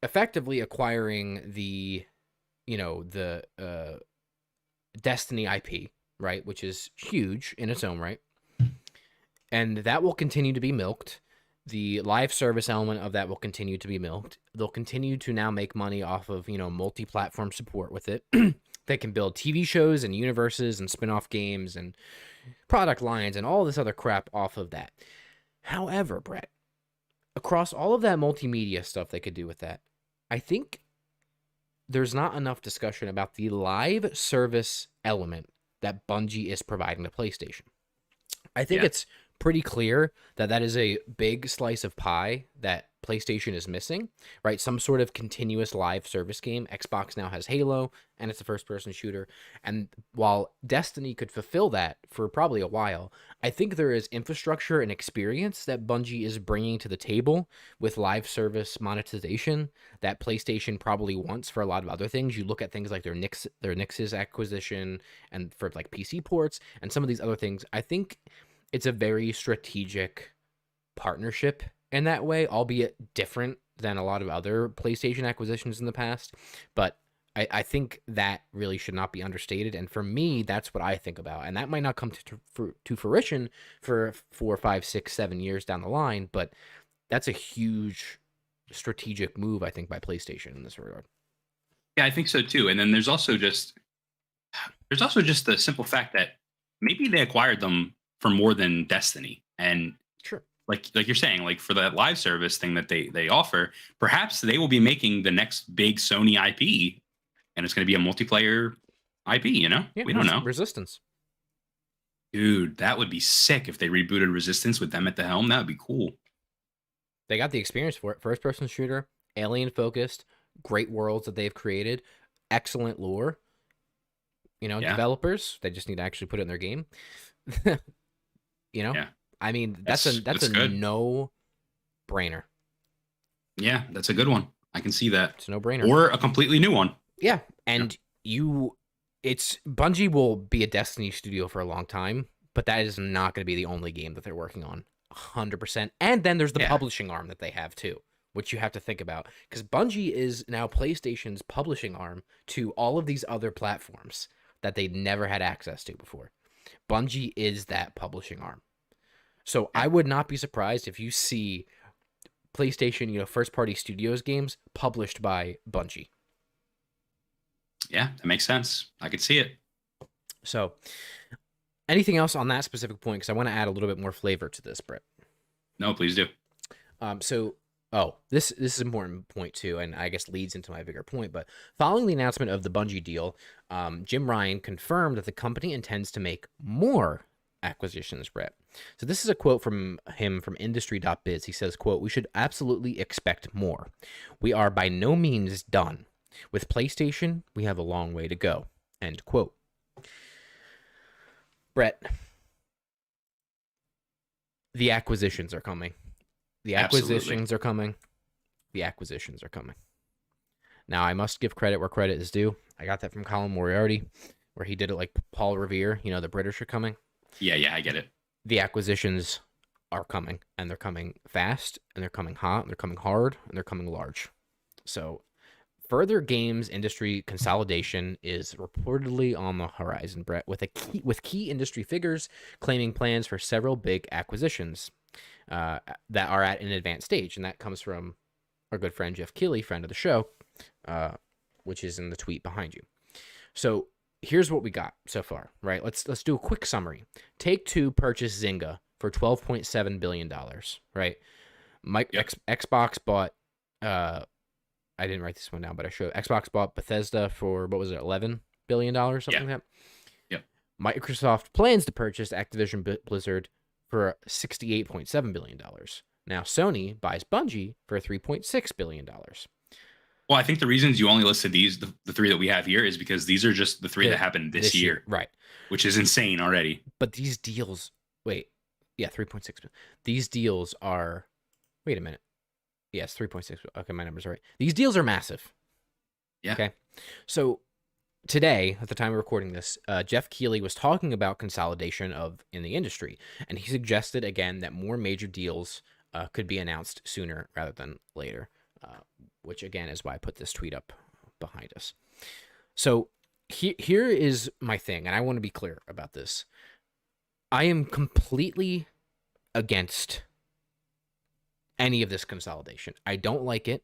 effectively acquiring the Destiny IP, right? Which is huge in its own right. And that will continue to be milked. The live service element of that will continue to be milked. They'll continue to now make money off of, multi-platform support with it. They can build TV shows and universes and spin-off games and product lines and all this other crap off of that. However, Brett, across all of that multimedia stuff they could do with that, I think there's not enough discussion about the live service element that Bungie is providing to PlayStation. I think it's pretty clear that is a big slice of pie that PlayStation is missing, right? Some sort of continuous live service game. Xbox now has Halo, and it's a first-person shooter. And while Destiny could fulfill that for probably a while, I think there is infrastructure and experience that Bungie is bringing to the table with live service monetization that PlayStation probably wants for a lot of other things. You look at things like their Nix's acquisition and for like PC ports and some of these other things. I think it's a very strategic partnership in that way, albeit different than a lot of other PlayStation acquisitions in the past. But I think that really should not be understated. And for me, that's what I think about. And that might not come to fruition for 4, 5, 6, 7 years down the line. But that's a huge strategic move, I think, by PlayStation in this regard. Yeah, I think so too. And then there's also just the simple fact that maybe they acquired them for more than Destiny. And sure, like you're saying, like for that live service thing that they offer, perhaps they will be making the next big Sony IP, and it's going to be a multiplayer IP. You know, yeah, we don't know. Resistance, dude, that would be sick if they rebooted Resistance with them at the helm. That would be cool. They got the experience for it. First person shooter, alien focused, great worlds that they've created, excellent lore. You know, developers, they just need to actually put it in their game. You know, I mean, that's a no brainer. Yeah, that's a good one. I can see that. It's a no brainer. Or a completely new one. Yeah. And Bungie will be a Destiny studio for a long time, but that is not going to be the only game that they're working on 100%. And then there's the publishing arm that they have too, which you have to think about, because Bungie is now PlayStation's publishing arm to all of these other platforms that they never had access to before. Bungie is that publishing arm. So I would not be surprised if you see PlayStation, first-party studios games published by Bungie. Yeah, that makes sense. I could see it. So anything else on that specific point? Because I want to add a little bit more flavor to this, Brett. No, please do. This is an important point too, and I guess leads into my bigger point. But following the announcement of the Bungie deal, Jim Ryan confirmed that the company intends to make more acquisitions, Brett. So this is a quote from him from industry.biz. He says, quote, "We should absolutely expect more. We are by no means done. With PlayStation, we have a long way to go." End quote. Brett, the acquisitions are coming. The acquisitions are coming. The acquisitions are coming. Now, I must give credit where credit is due. I got that from Colin Moriarty, where he did it like Paul Revere. The British are coming. Yeah, I get it. The acquisitions are coming, and they're coming fast, and they're coming hot, and they're coming hard, and they're coming large. So further games industry consolidation is reportedly on the horizon, Brett, with key industry figures claiming plans for several big acquisitions that are at an advanced stage. And that comes from our good friend Jeff Keighley, friend of the show, which is in the tweet behind you. So here's what we got so far, right? Let's do a quick summary. Take-Two purchased Zynga for $12.7 billion, right? Xbox bought, I didn't write this one down, but I showed Xbox bought Bethesda for, what was it, $11 billion, something like that? Yep. Microsoft plans to purchase Activision Blizzard for $68.7 billion. Now Sony buys Bungie for $3.6 billion. Well, I think the reasons you only listed these, the three that we have here, is because these are just the three that happened this year. Right. Which is insane already. But these deals, 3.6 billion. These deals are, wait a minute. Yes, 3.6. Okay, my number's right. These deals are massive. Yeah. Okay. So today, at the time of recording this, Jeff Keighley was talking about consolidation in the industry, and he suggested again that more major deals could be announced sooner rather than later, which again is why I put this tweet up behind us. So here is my thing, and I want to be clear about this. I am completely against any of this consolidation. I don't like it.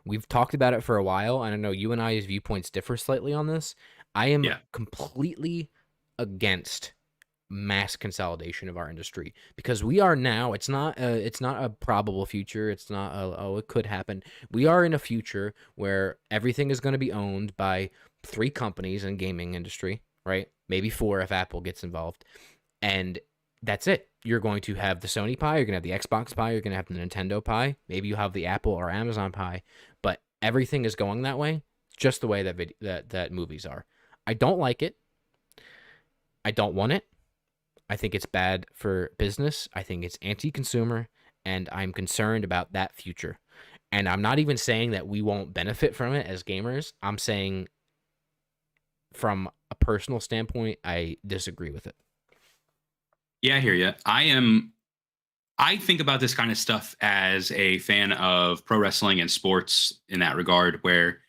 We've talked about it for a while, and I know you and I's viewpoints differ slightly on this. I am completely against mass consolidation of our industry, because we are now, it's not a probable future. It's not it could happen. We are in a future where everything is going to be owned by 3 companies in gaming industry, right? Maybe 4 if Apple gets involved. And that's it. You're going to have the Sony pie, you're going to have the Xbox pie, you're going to have the Nintendo pie. Maybe you have the Apple or Amazon pie, but everything is going that way, just the way that movies are. I don't like it. I don't want it. I think it's bad for business. I think it's anti-consumer, and I'm concerned about that future. And I'm not even saying that we won't benefit from it as gamers. I'm saying from a personal standpoint, I disagree with it. Yeah, I hear you. I think about this kind of stuff as a fan of pro wrestling and sports in that regard, where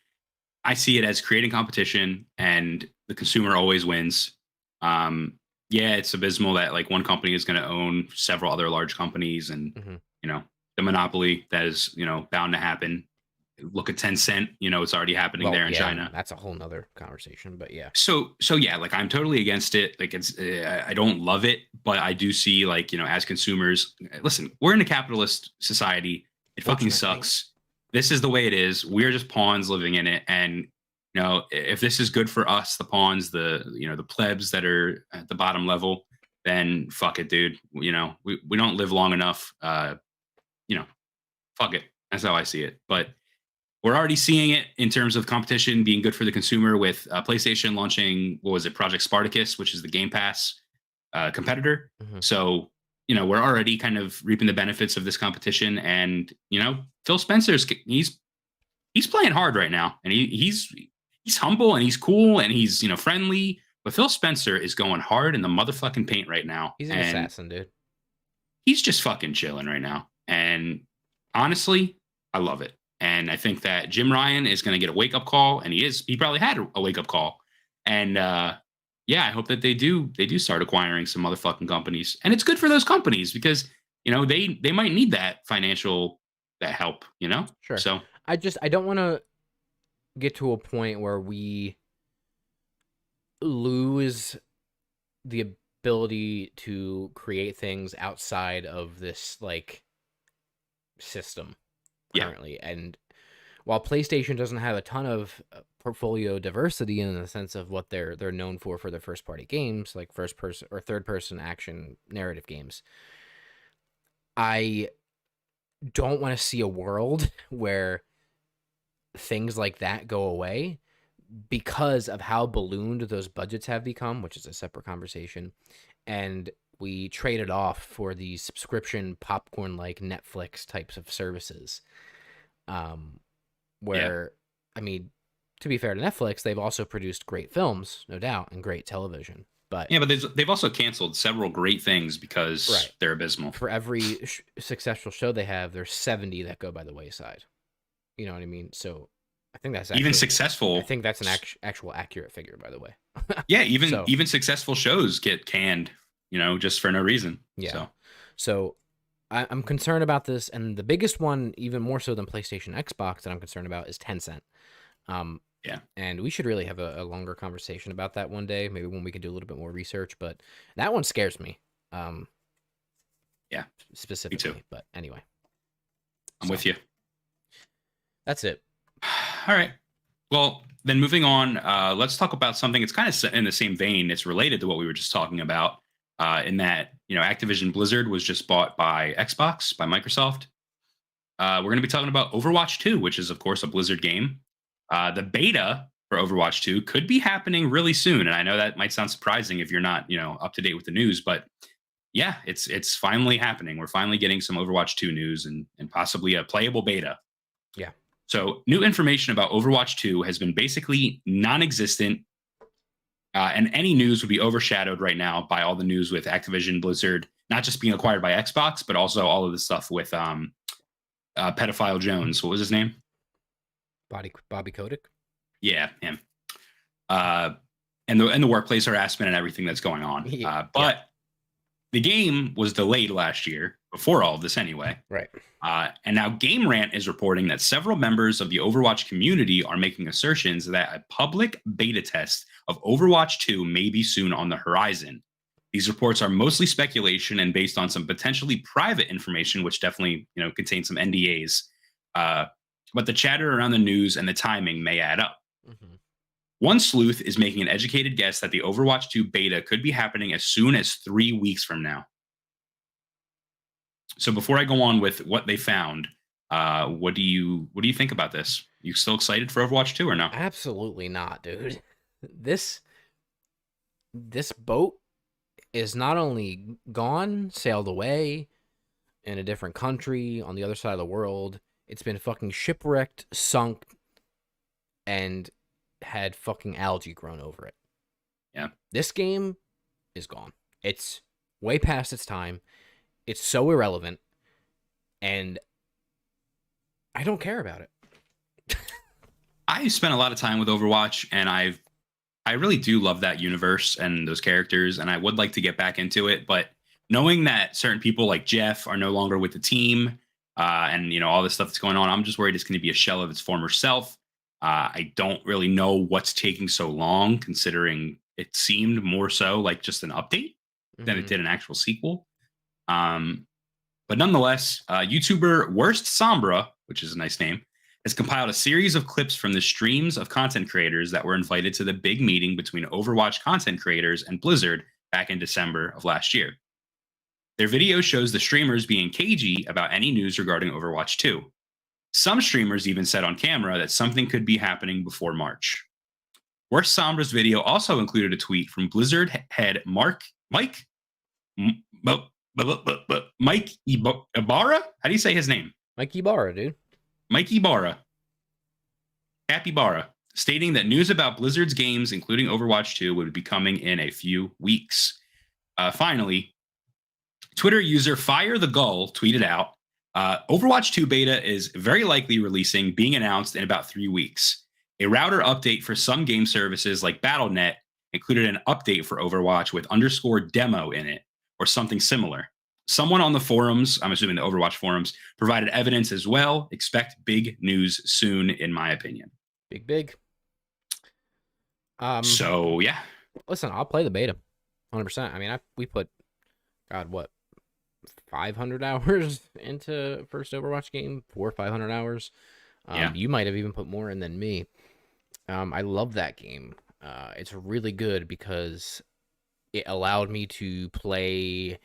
I see it as creating competition and the consumer always wins. Yeah, it's abysmal that like one company is going to own several other large companies, and the monopoly that is bound to happen. Look at Tencent, it's already happening there in China. That's a whole nother conversation, but yeah. So yeah, like I'm totally against it. Like it's, I don't love it, but I do see like, as consumers, listen, we're in a capitalist society. It fucking sucks. This is the way it is. We're just pawns living in it. And, if this is good for us, the pawns, the plebs that are at the bottom level, then fuck it, dude. We don't live long enough. Fuck it. That's how I see it. But we're already seeing it in terms of competition being good for the consumer with PlayStation launching, Project Spartacus, which is the Game Pass competitor. So, we're already kind of reaping the benefits of this competition. And, Phil Spencer's, he's playing hard right now. And he's humble and he's cool and he's, friendly. But Phil Spencer is going hard in the motherfucking paint right now. He's an assassin, dude. He's just fucking chilling right now. And honestly, I love it. And I think that Jim Ryan is going to get a wake-up call, and he probably had a wake-up call. And I hope that they do start acquiring some motherfucking companies. And it's good for those companies because, they might need that financial help, Sure. So I don't want to get to a point where we lose the ability to create things outside of this like system currently. Yeah. And while PlayStation doesn't have a ton of portfolio diversity in the sense of what they're known for their first party games, like first person or third person action narrative games, I don't want to see a world where things like that go away because of how ballooned those budgets have become, which is a separate conversation. And we trade it off for the subscription popcorn like Netflix types of services. Where, I mean, to be fair to Netflix, they've also produced great films, no doubt, and great television. But yeah, but they've also canceled several great things because they're abysmal. For every successful show they have, there's 70 that go by the wayside. You know what I mean? So I think that's even successful. I think that's an actual accurate figure, by the way. Yeah, even successful shows get canned, just for no reason. Yeah. So I'm concerned about this, and the biggest one, even more so than PlayStation, Xbox, that I'm concerned about is Tencent. Yeah, and we should really have a longer conversation about that one day, maybe when we can do a little bit more research. But that one scares me. Yeah, specifically. Me too. But anyway, I'm with you. That's it. All right. Well, then moving on, let's talk about something. It's kind of in the same vein. It's related to what we were just talking about. In that, Activision Blizzard was just bought by Xbox, by Microsoft. We're going to be talking about Overwatch 2, which is, of course, a Blizzard game. The beta for Overwatch 2 could be happening really soon. And I know that might sound surprising if you're not, up to date with the news. But yeah, it's finally happening. We're finally getting some Overwatch 2 news and possibly a playable beta. Yeah. So new information about Overwatch 2 has been basically non-existent. And any news would be overshadowed right now by all the news with Activision Blizzard, not just being acquired by Xbox, but also all of the stuff with Pedophile Jones. What was his name? Bobby Kotick? Yeah, him. And the workplace harassment and everything that's going on. But the game was delayed last year, before all of this anyway. Right. And now Game Rant is reporting that several members of the Overwatch community are making assertions that a public beta test of Overwatch 2 may be soon on the horizon. These reports are mostly speculation and based on some potentially private information, which definitely, contains some NDAs. But the chatter around the news and the timing may add up. Mm-hmm. One sleuth is making an educated guess that the Overwatch 2 beta could be happening as soon as 3 weeks from now. So before I go on with what they found, what do you think about this? You still excited for Overwatch 2 or no? Absolutely not, dude. This boat is not only gone, sailed away in a different country on the other side of the world. It's been fucking shipwrecked, sunk, and had fucking algae grown over it. Yeah. This game is gone. It's way past its time. It's so irrelevant, and I don't care about it. I spent a lot of time with Overwatch, and I really do love that universe and those characters, and I would like to get back into it. But knowing that certain people like Jeff are no longer with the team, and all this stuff that's going on, I'm just worried it's going to be a shell of its former self. I don't really know what's taking so long, considering it seemed more so like just an update than it did an actual sequel. But nonetheless, YouTuber Worst Sombra, which is a nice name, has compiled a series of clips from the streams of content creators that were invited to the big meeting between Overwatch content creators and Blizzard back in December of last year. Their video shows the streamers being cagey about any news regarding Overwatch 2. Some streamers even said on camera that something could be happening before March. Worst Sombra's video also included a tweet from Blizzard head Mike Ibarra? How do you say his name? Mike Ibarra, dude. Mike Ibarra, Capybara, stating that news about Blizzard's games, including Overwatch 2, would be coming in a few weeks. Finally, Twitter user Fire the Gull tweeted out, Overwatch 2 beta is very likely being announced in about 3 weeks. A router update for some game services like Battle.net included an update for Overwatch with _demo in it, or something similar. Someone on the forums, I'm assuming the Overwatch forums, provided evidence as well. Expect big news soon, in my opinion. Big. So, yeah. Listen, I'll play the beta, 100%. I mean, we put, 500 hours into first Overwatch game? 400 or 500 hours? Yeah. You might have even put more in than me. I love that game. It's really good because it allowed me to play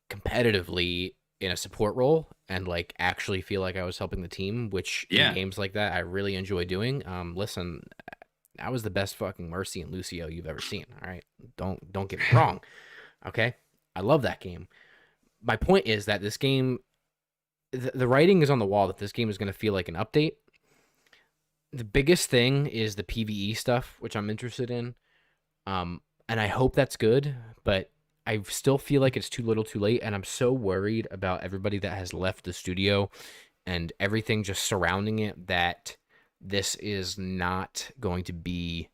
competitively in a support role and actually feel like I was helping the team, which in games like that I really enjoy doing. Listen, that was the best fucking Mercy and Lucio you've ever seen. All right, don't get me wrong. Okay, I love that game. My point is that this game, the writing is on the wall that this game is going to feel like an update. The biggest thing is the PvE stuff, which I'm interested in, and I hope that's good, but I still feel like it's too little too late, and I'm so worried about everybody that has left the studio and everything just surrounding it that this is not going to be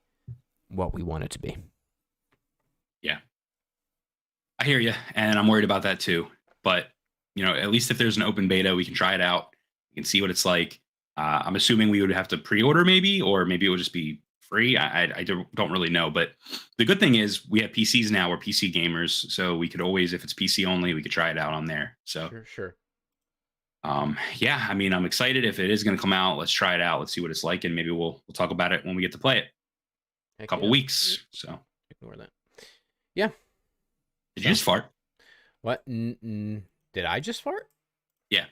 what we want it to be. Yeah. I hear you, and I'm worried about that too. But, at least if there's an open beta, we can try it out. We can see what it's like. I'm assuming we would have to pre-order maybe, or maybe it would just be free. I don't really know. But the good thing is we have PCs now. We're PC gamers. So we could always, if it's PC only, we could try it out on there. So Sure. Yeah, I mean, I'm excited. If it is going to come out, let's try it out. Let's see what it's like. And maybe we'll talk about it when we get to play it. Heck A couple weeks. So ignore that. Yeah. Did you just fart? What? Did I just fart? Yeah.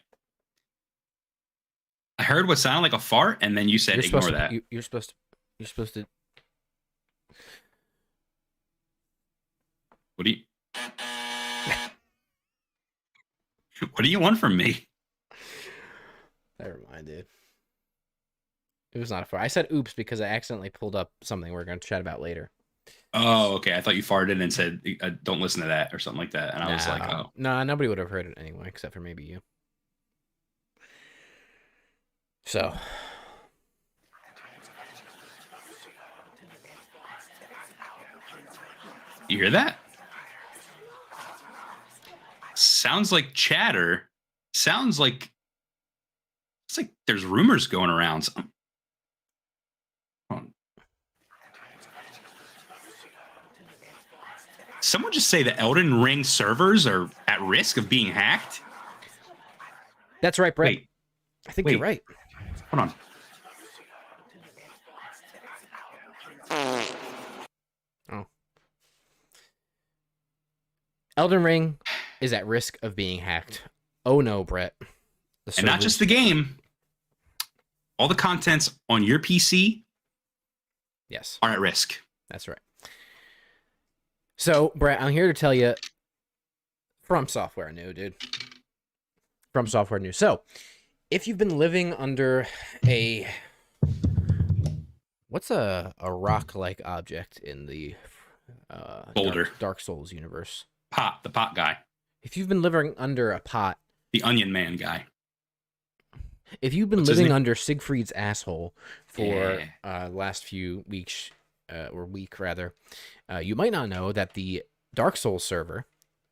I heard what sounded like a fart, and then you said ignore that. You're supposed to. What do you want from me? Never mind, dude. It was not a fart. I said oops because I accidentally pulled up something we're going to chat about later. Oh, okay. I thought you farted and said, don't listen to that or something like that. And I was like, oh. No, nobody would have heard it anyway, except for maybe you. So. You hear that? Sounds like chatter. Sounds like it's like there's rumors going around. Someone just say the Elden Ring servers are at risk of being hacked. That's right, Brett. Wait, I think you're right. Hold on. Oh. Elden Ring is at risk of being hacked. Oh no, Brett. And not just the game. All the contents on your PC yes are at risk. That's right. So, Brett, I'm here to tell you From Software new, dude. From Software new. So, if you've been living under a... What's a rock-like object in the Boulder. Dark Souls universe? The pot guy. If you've been living under a pot... The Onion Man guy. If you've been What's his living name? under Siegfried's asshole for last few weeks, or week rather, you might not know that the Dark Souls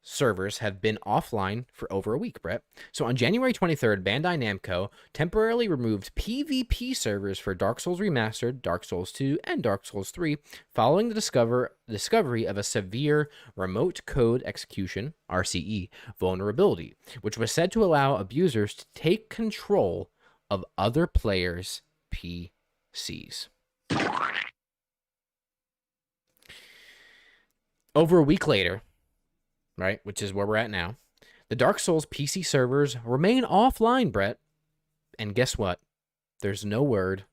servers have been offline for over a week, Brett. So on January 23rd, Bandai Namco temporarily removed PvP servers for Dark Souls Remastered, Dark Souls 2, and Dark Souls 3 following the discovery of a severe remote code execution, RCE, vulnerability, which was said to allow abusers to take control of other players' PCs. Over a week later, right, which is where we're at now, the Dark Souls PC servers remain offline, Brett. And guess what? There's no word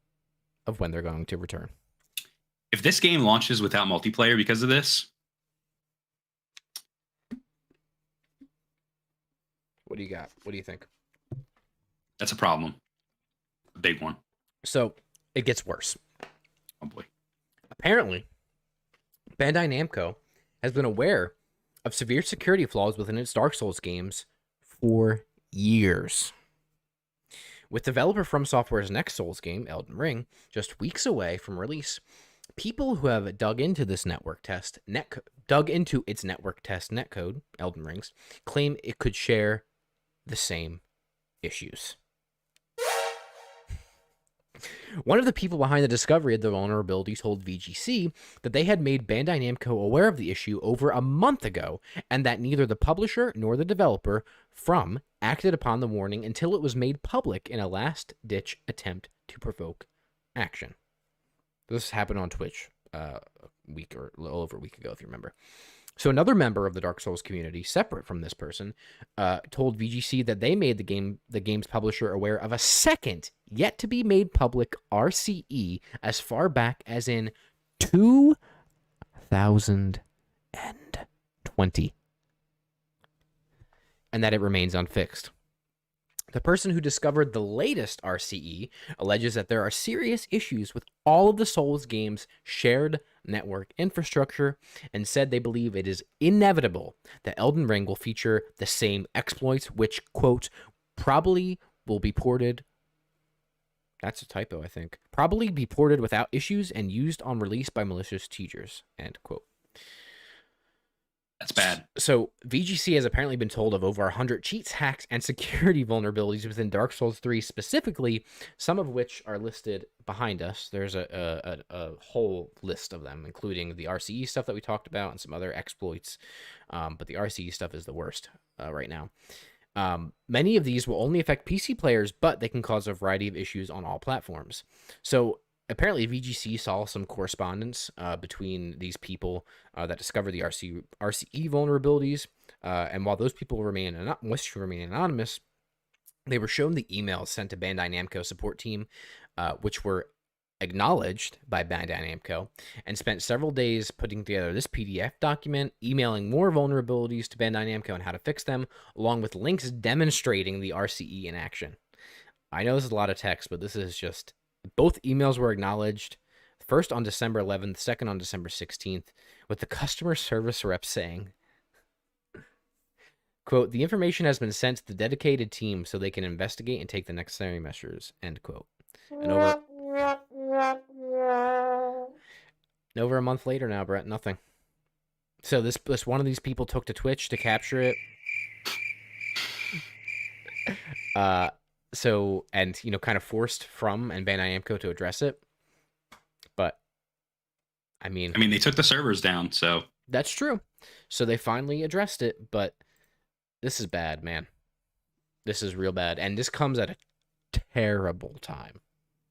of when they're going to return. If this game launches without multiplayer because of this, What do you got? What do you think? that's a problem. A big one. So it gets worse. Oh boy. Apparently, Bandai Namco has been aware of severe security flaws within its Dark Souls games for years. With developer From Software's next Souls game, Elden Ring, just weeks away from release, people who have dug into its network test netcode, Elden Ring's, claim it could share the same issues. One of the people behind the discovery of the vulnerability told VGC that they had made Bandai Namco aware of the issue over a month ago, and that neither the publisher nor the developer From acted upon the warning until it was made public in a last-ditch attempt to provoke action. This happened on Twitch a week or a little over a week ago, if you remember. So another member of the Dark Souls community, separate from this person, told VGC that they made the game's publisher aware of a second, yet to be made public RCE as far back as in 2020, and that it remains unfixed. The person who discovered the latest RCE alleges that there are serious issues with all of the Souls games' shared network infrastructure, and said they believe it is inevitable that Elden Ring will feature the same exploits, which, quote, probably will be ported. That's a typo, I think. Probably be ported without issues and used on release by malicious teachers, end quote. That's bad. So VGC has apparently been told of over 100 cheats, hacks, and security vulnerabilities within Dark Souls 3 specifically, some of which are listed behind us. There's a whole list of them, including the RCE stuff that we talked about and some other exploits. But the RCE stuff is the worst right now. Many of these will only affect PC players, but they can cause a variety of issues on all platforms. So apparently, VGC saw some correspondence between these people that discovered the RCE vulnerabilities, and while those people wish to remain anonymous, they were shown the emails sent to Bandai Namco support team, which were acknowledged by Bandai Namco, and spent several days putting together this PDF document, emailing more vulnerabilities to Bandai Namco and how to fix them, along with links demonstrating the RCE in action. I know this is a lot of text, but this is just... Both emails were acknowledged, first on December 11th, second on December 16th, with the customer service rep saying, quote, the information has been sent to the dedicated team so they can investigate and take the necessary measures, end quote. And over a month later now, Brett, nothing. So this one of these people took to Twitch to capture it. So, and, kind of forced From and Bandai Namco to address it. But, I mean, they took the servers down, so. That's true. So they finally addressed it, but this is bad, man. This is real bad. And this comes at a terrible time.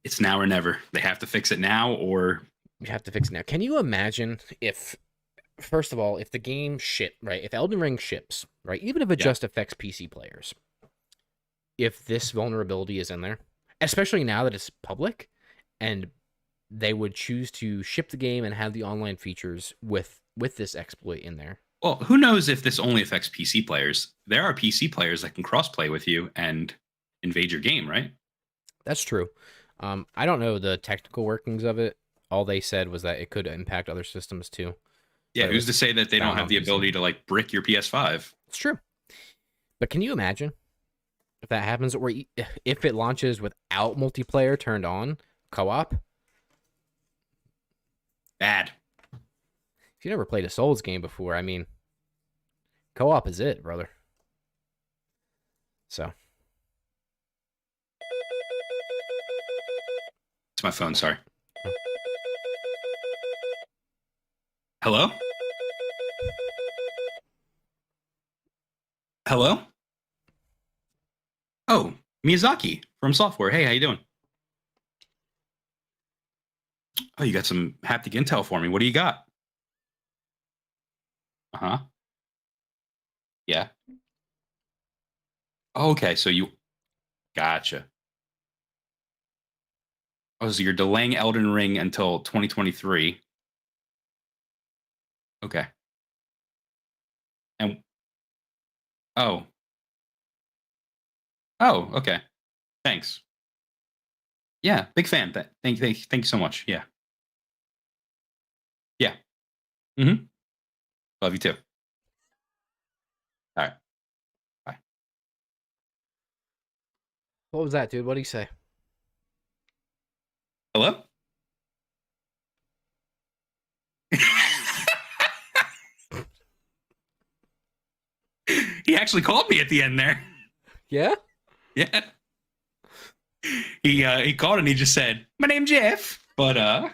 It's now or never. They have to fix it now, or... You have to fix it now. Can you imagine if, first of all, if the game right? If Elden Ring ships, right? Even if it just affects PC players, if this vulnerability is in there, especially now that it's public, and they would choose to ship the game and have the online features with this exploit in there. Well, who knows if this only affects PC players? There are PC players that can cross-play with you and invade your game, right? That's true. I don't know the technical workings of it. All they said was that it could impact other systems too. Yeah, But who's to say that they don't have the ability to like brick your PS5? It's true. But can you imagine if that happens, or if it launches without multiplayer turned on, co-op? Bad. If you never played a Souls game before, I mean, co-op is it, brother. So. It's my phone, sorry. Hello? Hello? Oh, Miyazaki from Software. Hey, how you doing? Oh, you got some haptic intel for me. What do you got? Uh-huh. Yeah. Okay, so you... Gotcha. Oh, so you're delaying Elden Ring until 2023. Okay. And... Oh. Oh, okay. Thanks. Yeah, big fan. Thank you so much. Yeah. Yeah. Mm-hmm. Love you too. All right. Bye. What was that, dude? What did he say? Hello? He actually called me at the end there. Yeah? Yeah. He called and he just said, "My name's Jeff." But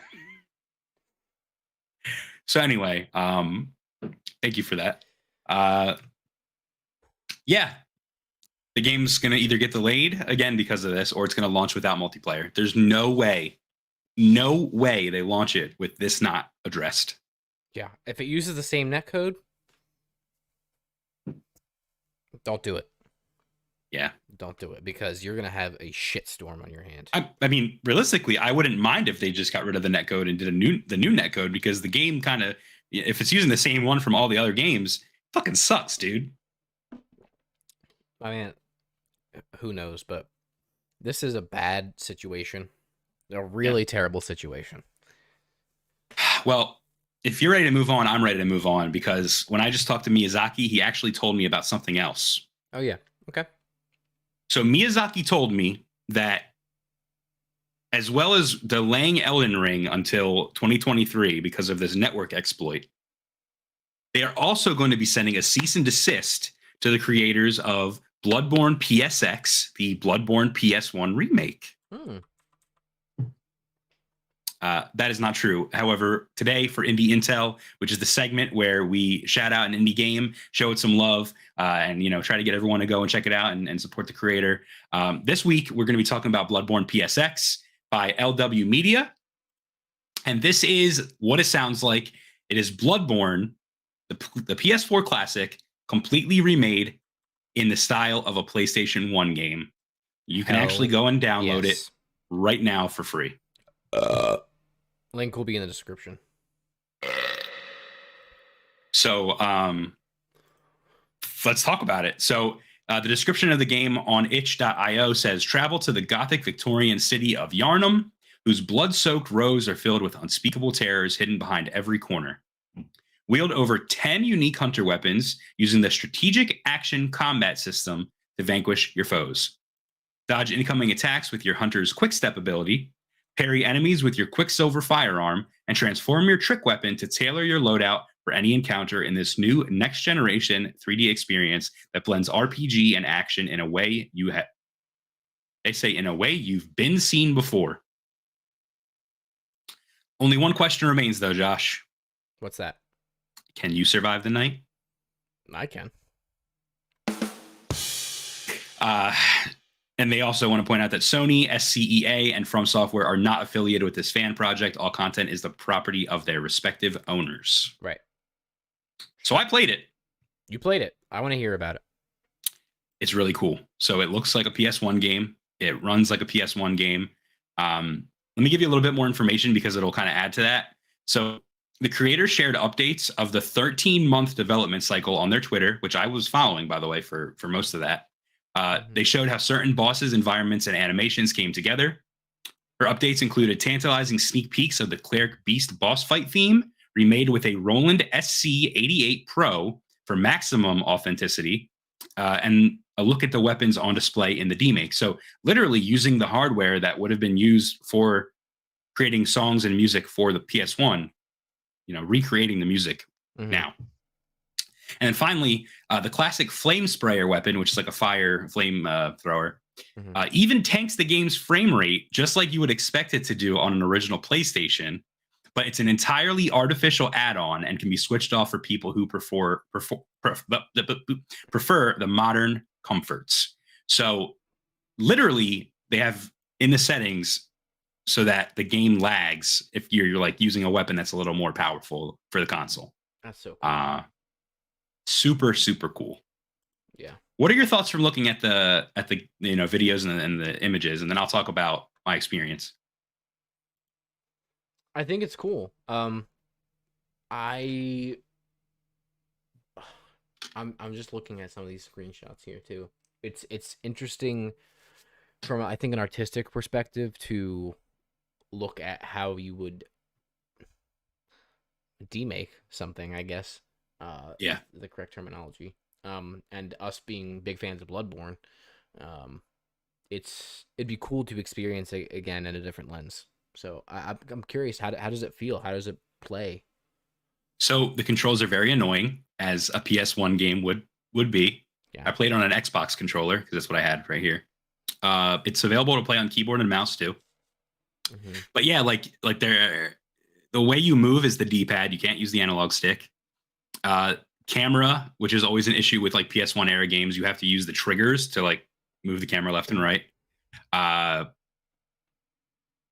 so anyway, thank you for that. Yeah. The game's gonna either get delayed again because of this, or it's gonna launch without multiplayer. There's no way they launch it with this not addressed. Yeah. If it uses the same netcode, don't do it. Yeah. Don't do it, because you're going to have a shitstorm on your hand. I mean, realistically, I wouldn't mind if they just got rid of the netcode and did the new netcode, because the game kind of, if it's using the same one from all the other games, fucking sucks, dude. I mean, who knows, but this is a bad situation. A really terrible situation. Well, if you're ready to move on, I'm ready to move on, because when I just talked to Miyazaki, he actually told me about something else. Oh, yeah. Okay. So Miyazaki told me that, as well as delaying Elden Ring until 2023 because of this network exploit, they are also going to be sending a cease and desist to the creators of Bloodborne PSX, the Bloodborne PS1 remake. That is not true. However, today for Indie Intel, which is the segment where we shout out an indie game, show it some love, and try to get everyone to go and check it out and support the creator. This week, we're going to be talking about Bloodborne PSX by LW Media. And this is what it sounds like. It is Bloodborne, the PS4 classic, completely remade in the style of a PlayStation 1 game. You can actually go and download it right now for free. Link will be in the description. So let's talk about it. So the description of the game on itch.io says, travel to the Gothic Victorian city of Yarnum, whose blood-soaked roads are filled with unspeakable terrors hidden behind every corner. Wield over 10 unique hunter weapons using the strategic action combat system to vanquish your foes. Dodge incoming attacks with your hunter's quick step ability, parry enemies with your Quicksilver firearm, and transform your trick weapon to tailor your loadout for any encounter in this new next-generation 3D experience that blends RPG and action in a way in a way you've been seen before. Only one question remains, though, Josh. What's that? Can you survive the night? I can. And they also want to point out that Sony, SCEA, and From Software are not affiliated with this fan project. All content is the property of their respective owners. Right. So I played it. You played it. I want to hear about it. It's really cool. So it looks like a PS1 game. It runs like a PS1 game. Let me give you a little bit more information because it'll kind of add to that. So the creators shared updates of the 13-month development cycle on their Twitter, which I was following, by the way, for most of that. They showed how certain bosses, environments, and animations came together. Her updates included tantalizing sneak peeks of the Cleric Beast boss fight theme, remade with a Roland SC88 Pro for maximum authenticity, and a look at the weapons on display in the demake. So literally using the hardware that would have been used for creating songs and music for the PS1, recreating the music now. And then finally, the classic flame sprayer weapon, which is like a fire flame thrower, even tanks the game's frame rate, just like you would expect it to do on an original PlayStation. But it's an entirely artificial add-on and can be switched off for people who prefer the modern comforts. So literally, they have in the settings so that the game lags if you're like using a weapon that's a little more powerful for the console. That's so cool. Super, super cool. Yeah. What are your thoughts from looking at the videos and the images, and then I'll talk about my experience. I think it's cool. I'm just looking at some of these screenshots here too. It's interesting from, I think, an artistic perspective to look at how you would demake something, I guess. Yeah, the correct terminology. And us being big fans of Bloodborne, it'd be cool to experience it again in a different lens. So I'm curious, how does it feel? How does it play? So the controls are very annoying, as a PS1 game would be. Yeah. I played on an Xbox controller because that's what I had right here. It's available to play on keyboard and mouse too. But yeah, like the way you move is the D-pad. You can't use the analog stick. Camera, which is always an issue with like PS1 era games, you have to use the triggers to like move the camera left and right.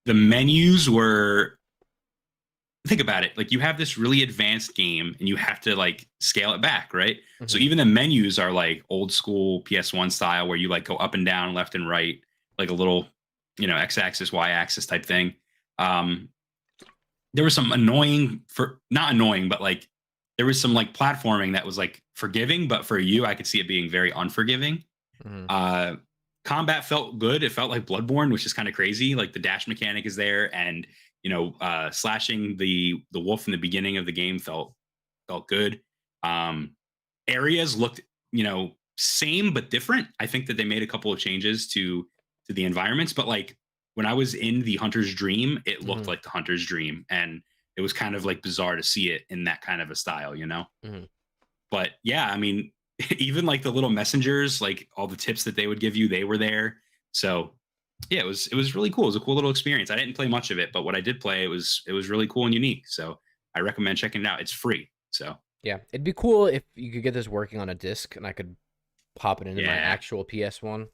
The menus were, think about it, like you have this really advanced game and you have to like scale it back, right? So even the menus are like old school PS1 style, where you like go up and down, left and right, like a little, X-axis, Y-axis type thing. There was some not annoying, but like there was some like platforming that was like forgiving, but for you, I could see it being very unforgiving. Combat felt good. It felt like Bloodborne, which is kind of crazy. Like the dash mechanic is there, and slashing the wolf in the beginning of the game felt good. Areas looked same but different. I think that they made a couple of changes to the environments, but like when I was in the Hunter's Dream, it looked like the Hunter's Dream, and it was kind of like bizarre to see it in that kind of a style, But yeah, I mean, even like the little messengers, like all the tips that they would give you, they were there. So yeah, it was really cool. It was a cool little experience. I didn't play much of it, but what I did play, it was really cool and unique. So I recommend checking it out. It's free. So yeah, it'd be cool if you could get this working on a disc and I could pop it into my actual PS1.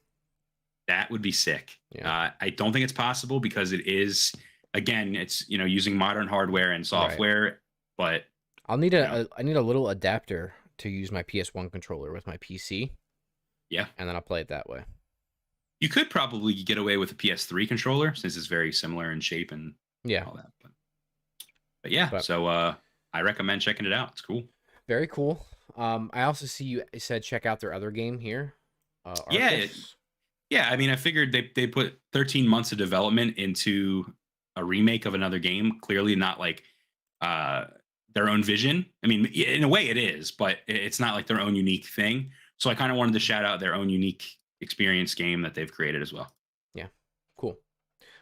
That would be sick. Yeah. I don't think it's possible because it is, again, it's using modern hardware and software. Right. But I'll need I need a little adapter to use my PS1 controller with my PC. Yeah, and then I'll play it that way. You could probably get away with a PS3 controller since it's very similar in shape and all that. But yeah, so I recommend checking it out. It's cool. Very cool. I also see you said check out their other game here. Yeah. I mean, I figured they put 13 months of development into a remake of another game. Clearly not like their own vision. I mean, in a way it is, but it's not like their own unique thing. So I kind of wanted to shout out their own unique experience game that they've created as well. Yeah, cool.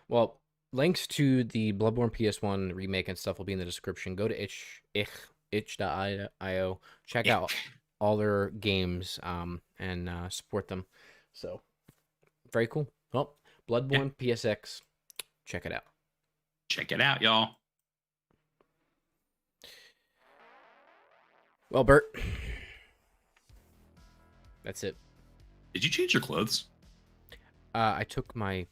Well, links to the Bloodborne PS1 remake and stuff will be in the description. Go to itch.io, check out all their games, and support them. So very cool. Well, Bloodborne PSX, check it out. Check it out, y'all. Well, Bert, that's it. Did you change your clothes? I took my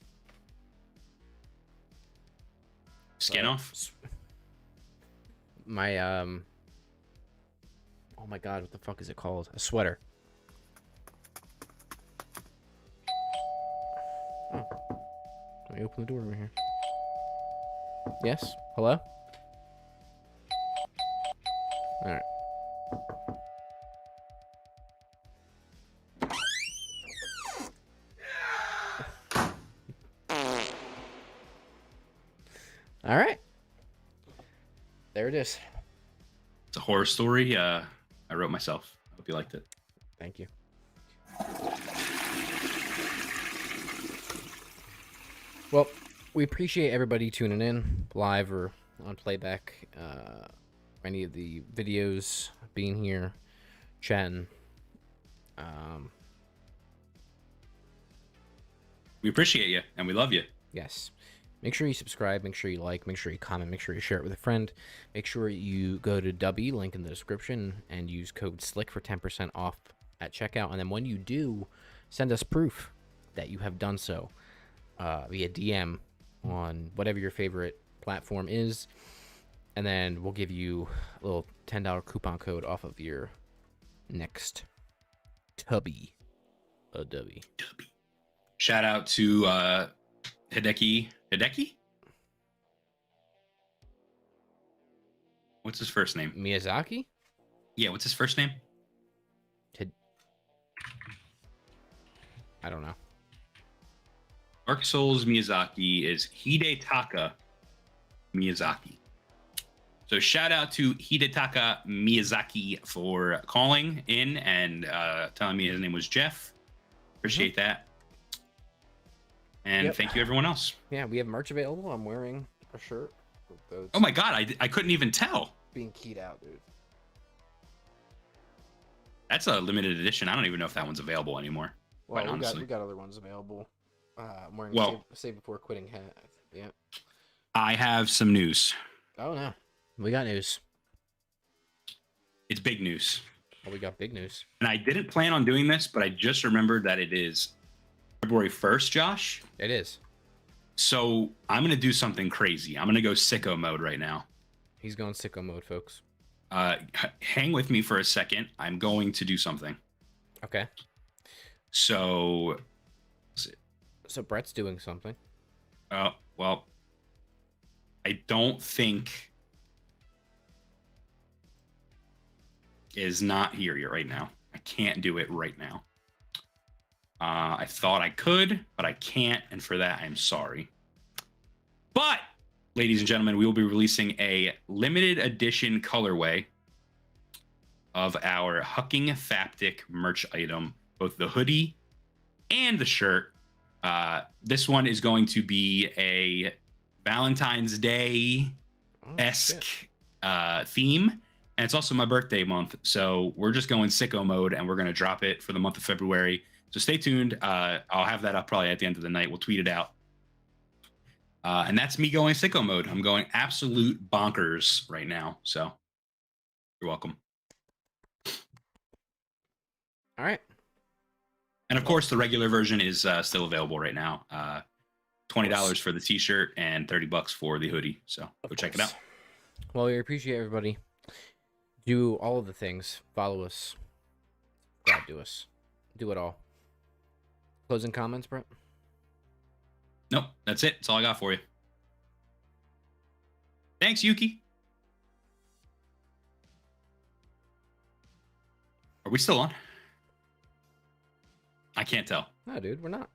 skin off. My oh my god, what the fuck is it called? A sweater. Let me open the door over here. Yes? Hello? Alright. Alright. There it is. It's a horror story. I wrote myself. Hope you liked it. Thank you. Well, we appreciate everybody tuning in live or on playback. Any of the videos, being here, chatting. We appreciate you and we love you. Yes. Make sure you subscribe, make sure you like, make sure you comment, make sure you share it with a friend. Make sure you go to Dubby, link in the description, and use code SLICK for 10% off at checkout. And then when you do, send us proof that you have done so via DM on whatever your favorite platform is. And then we'll give you a little $10 coupon code off of your next Tubby. Dubby. Shout out to Hideki. Hideki? What's his first name? Miyazaki? Yeah, what's his first name? I don't know. Dark Souls Miyazaki is Hidetaka Miyazaki. So shout out to Hidetaka Miyazaki for calling in and telling me his name was Jeff. Appreciate that. And thank you everyone else. Yeah, we have merch available. I'm wearing a shirt with those Oh my god, I couldn't even tell. being keyed out, dude. That's a limited edition. I don't even know if that one's available anymore. Well, quite honestly. we got other ones available. I'm wearing save before quitting hat. Yeah. I have some news. Oh no, we got news. It's big news. Oh, we got big news. And I didn't plan on doing this, but I just remembered that it is February 1st, Josh. It is. So I'm going to do something crazy. I'm going to go sicko mode right now. He's going sicko mode, folks. Hang with me for a second. I'm going to do something. Okay. So Brett's doing something. Well, I don't think is not here right now. I can't do it right now. I thought I could, but I can't, and for that, I'm sorry. But, ladies and gentlemen, we will be releasing a limited edition colorway of our Hucking Faptic merch item, both the hoodie and the shirt. This one is going to be a Valentine's Day-esque theme, and it's also my birthday month, so we're just going sicko mode, and we're going to drop it for the month of February. So stay tuned. I'll have that up probably at the end of the night. We'll tweet it out. And that's me going sicko mode. I'm going absolute bonkers right now. So you're welcome. All right. And of course, the regular version is still available right now. $20 for the t-shirt and $30 for the hoodie. So go check it out. Well, we appreciate everybody. Do all of the things. Follow us. Subscribe to us. Do it all. Closing comments, Brett? Nope, that's it. That's all I got for you. Thanks, Yuki. Are we still on? I can't tell. No, dude, we're not.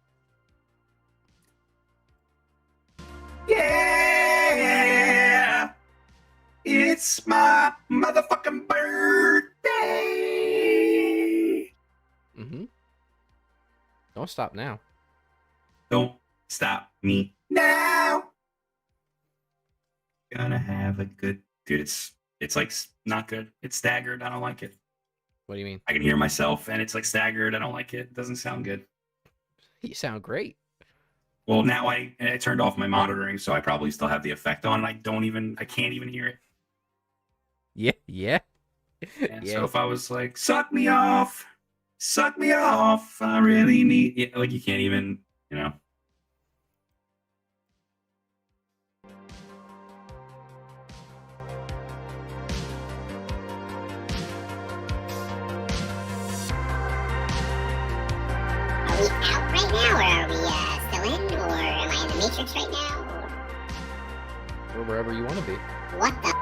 Yeah! It's my motherfucking birthday! Mm-hmm. Don't stop now. Don't stop me now! Gonna have a good... Dude, it's like not good. It's staggered. I don't like it. What do you mean? I can hear myself and it's like staggered. I don't like it. It doesn't sound good. You sound great. Well, now I turned off my monitoring, so I probably still have the effect on. I can't even hear it. Yeah, yeah. And so if I was like, suck me off, I really need it. Like, you can't even, you know. Are we out right now, or are we still in, or Am I in the Matrix right now? Or wherever you want to be. What the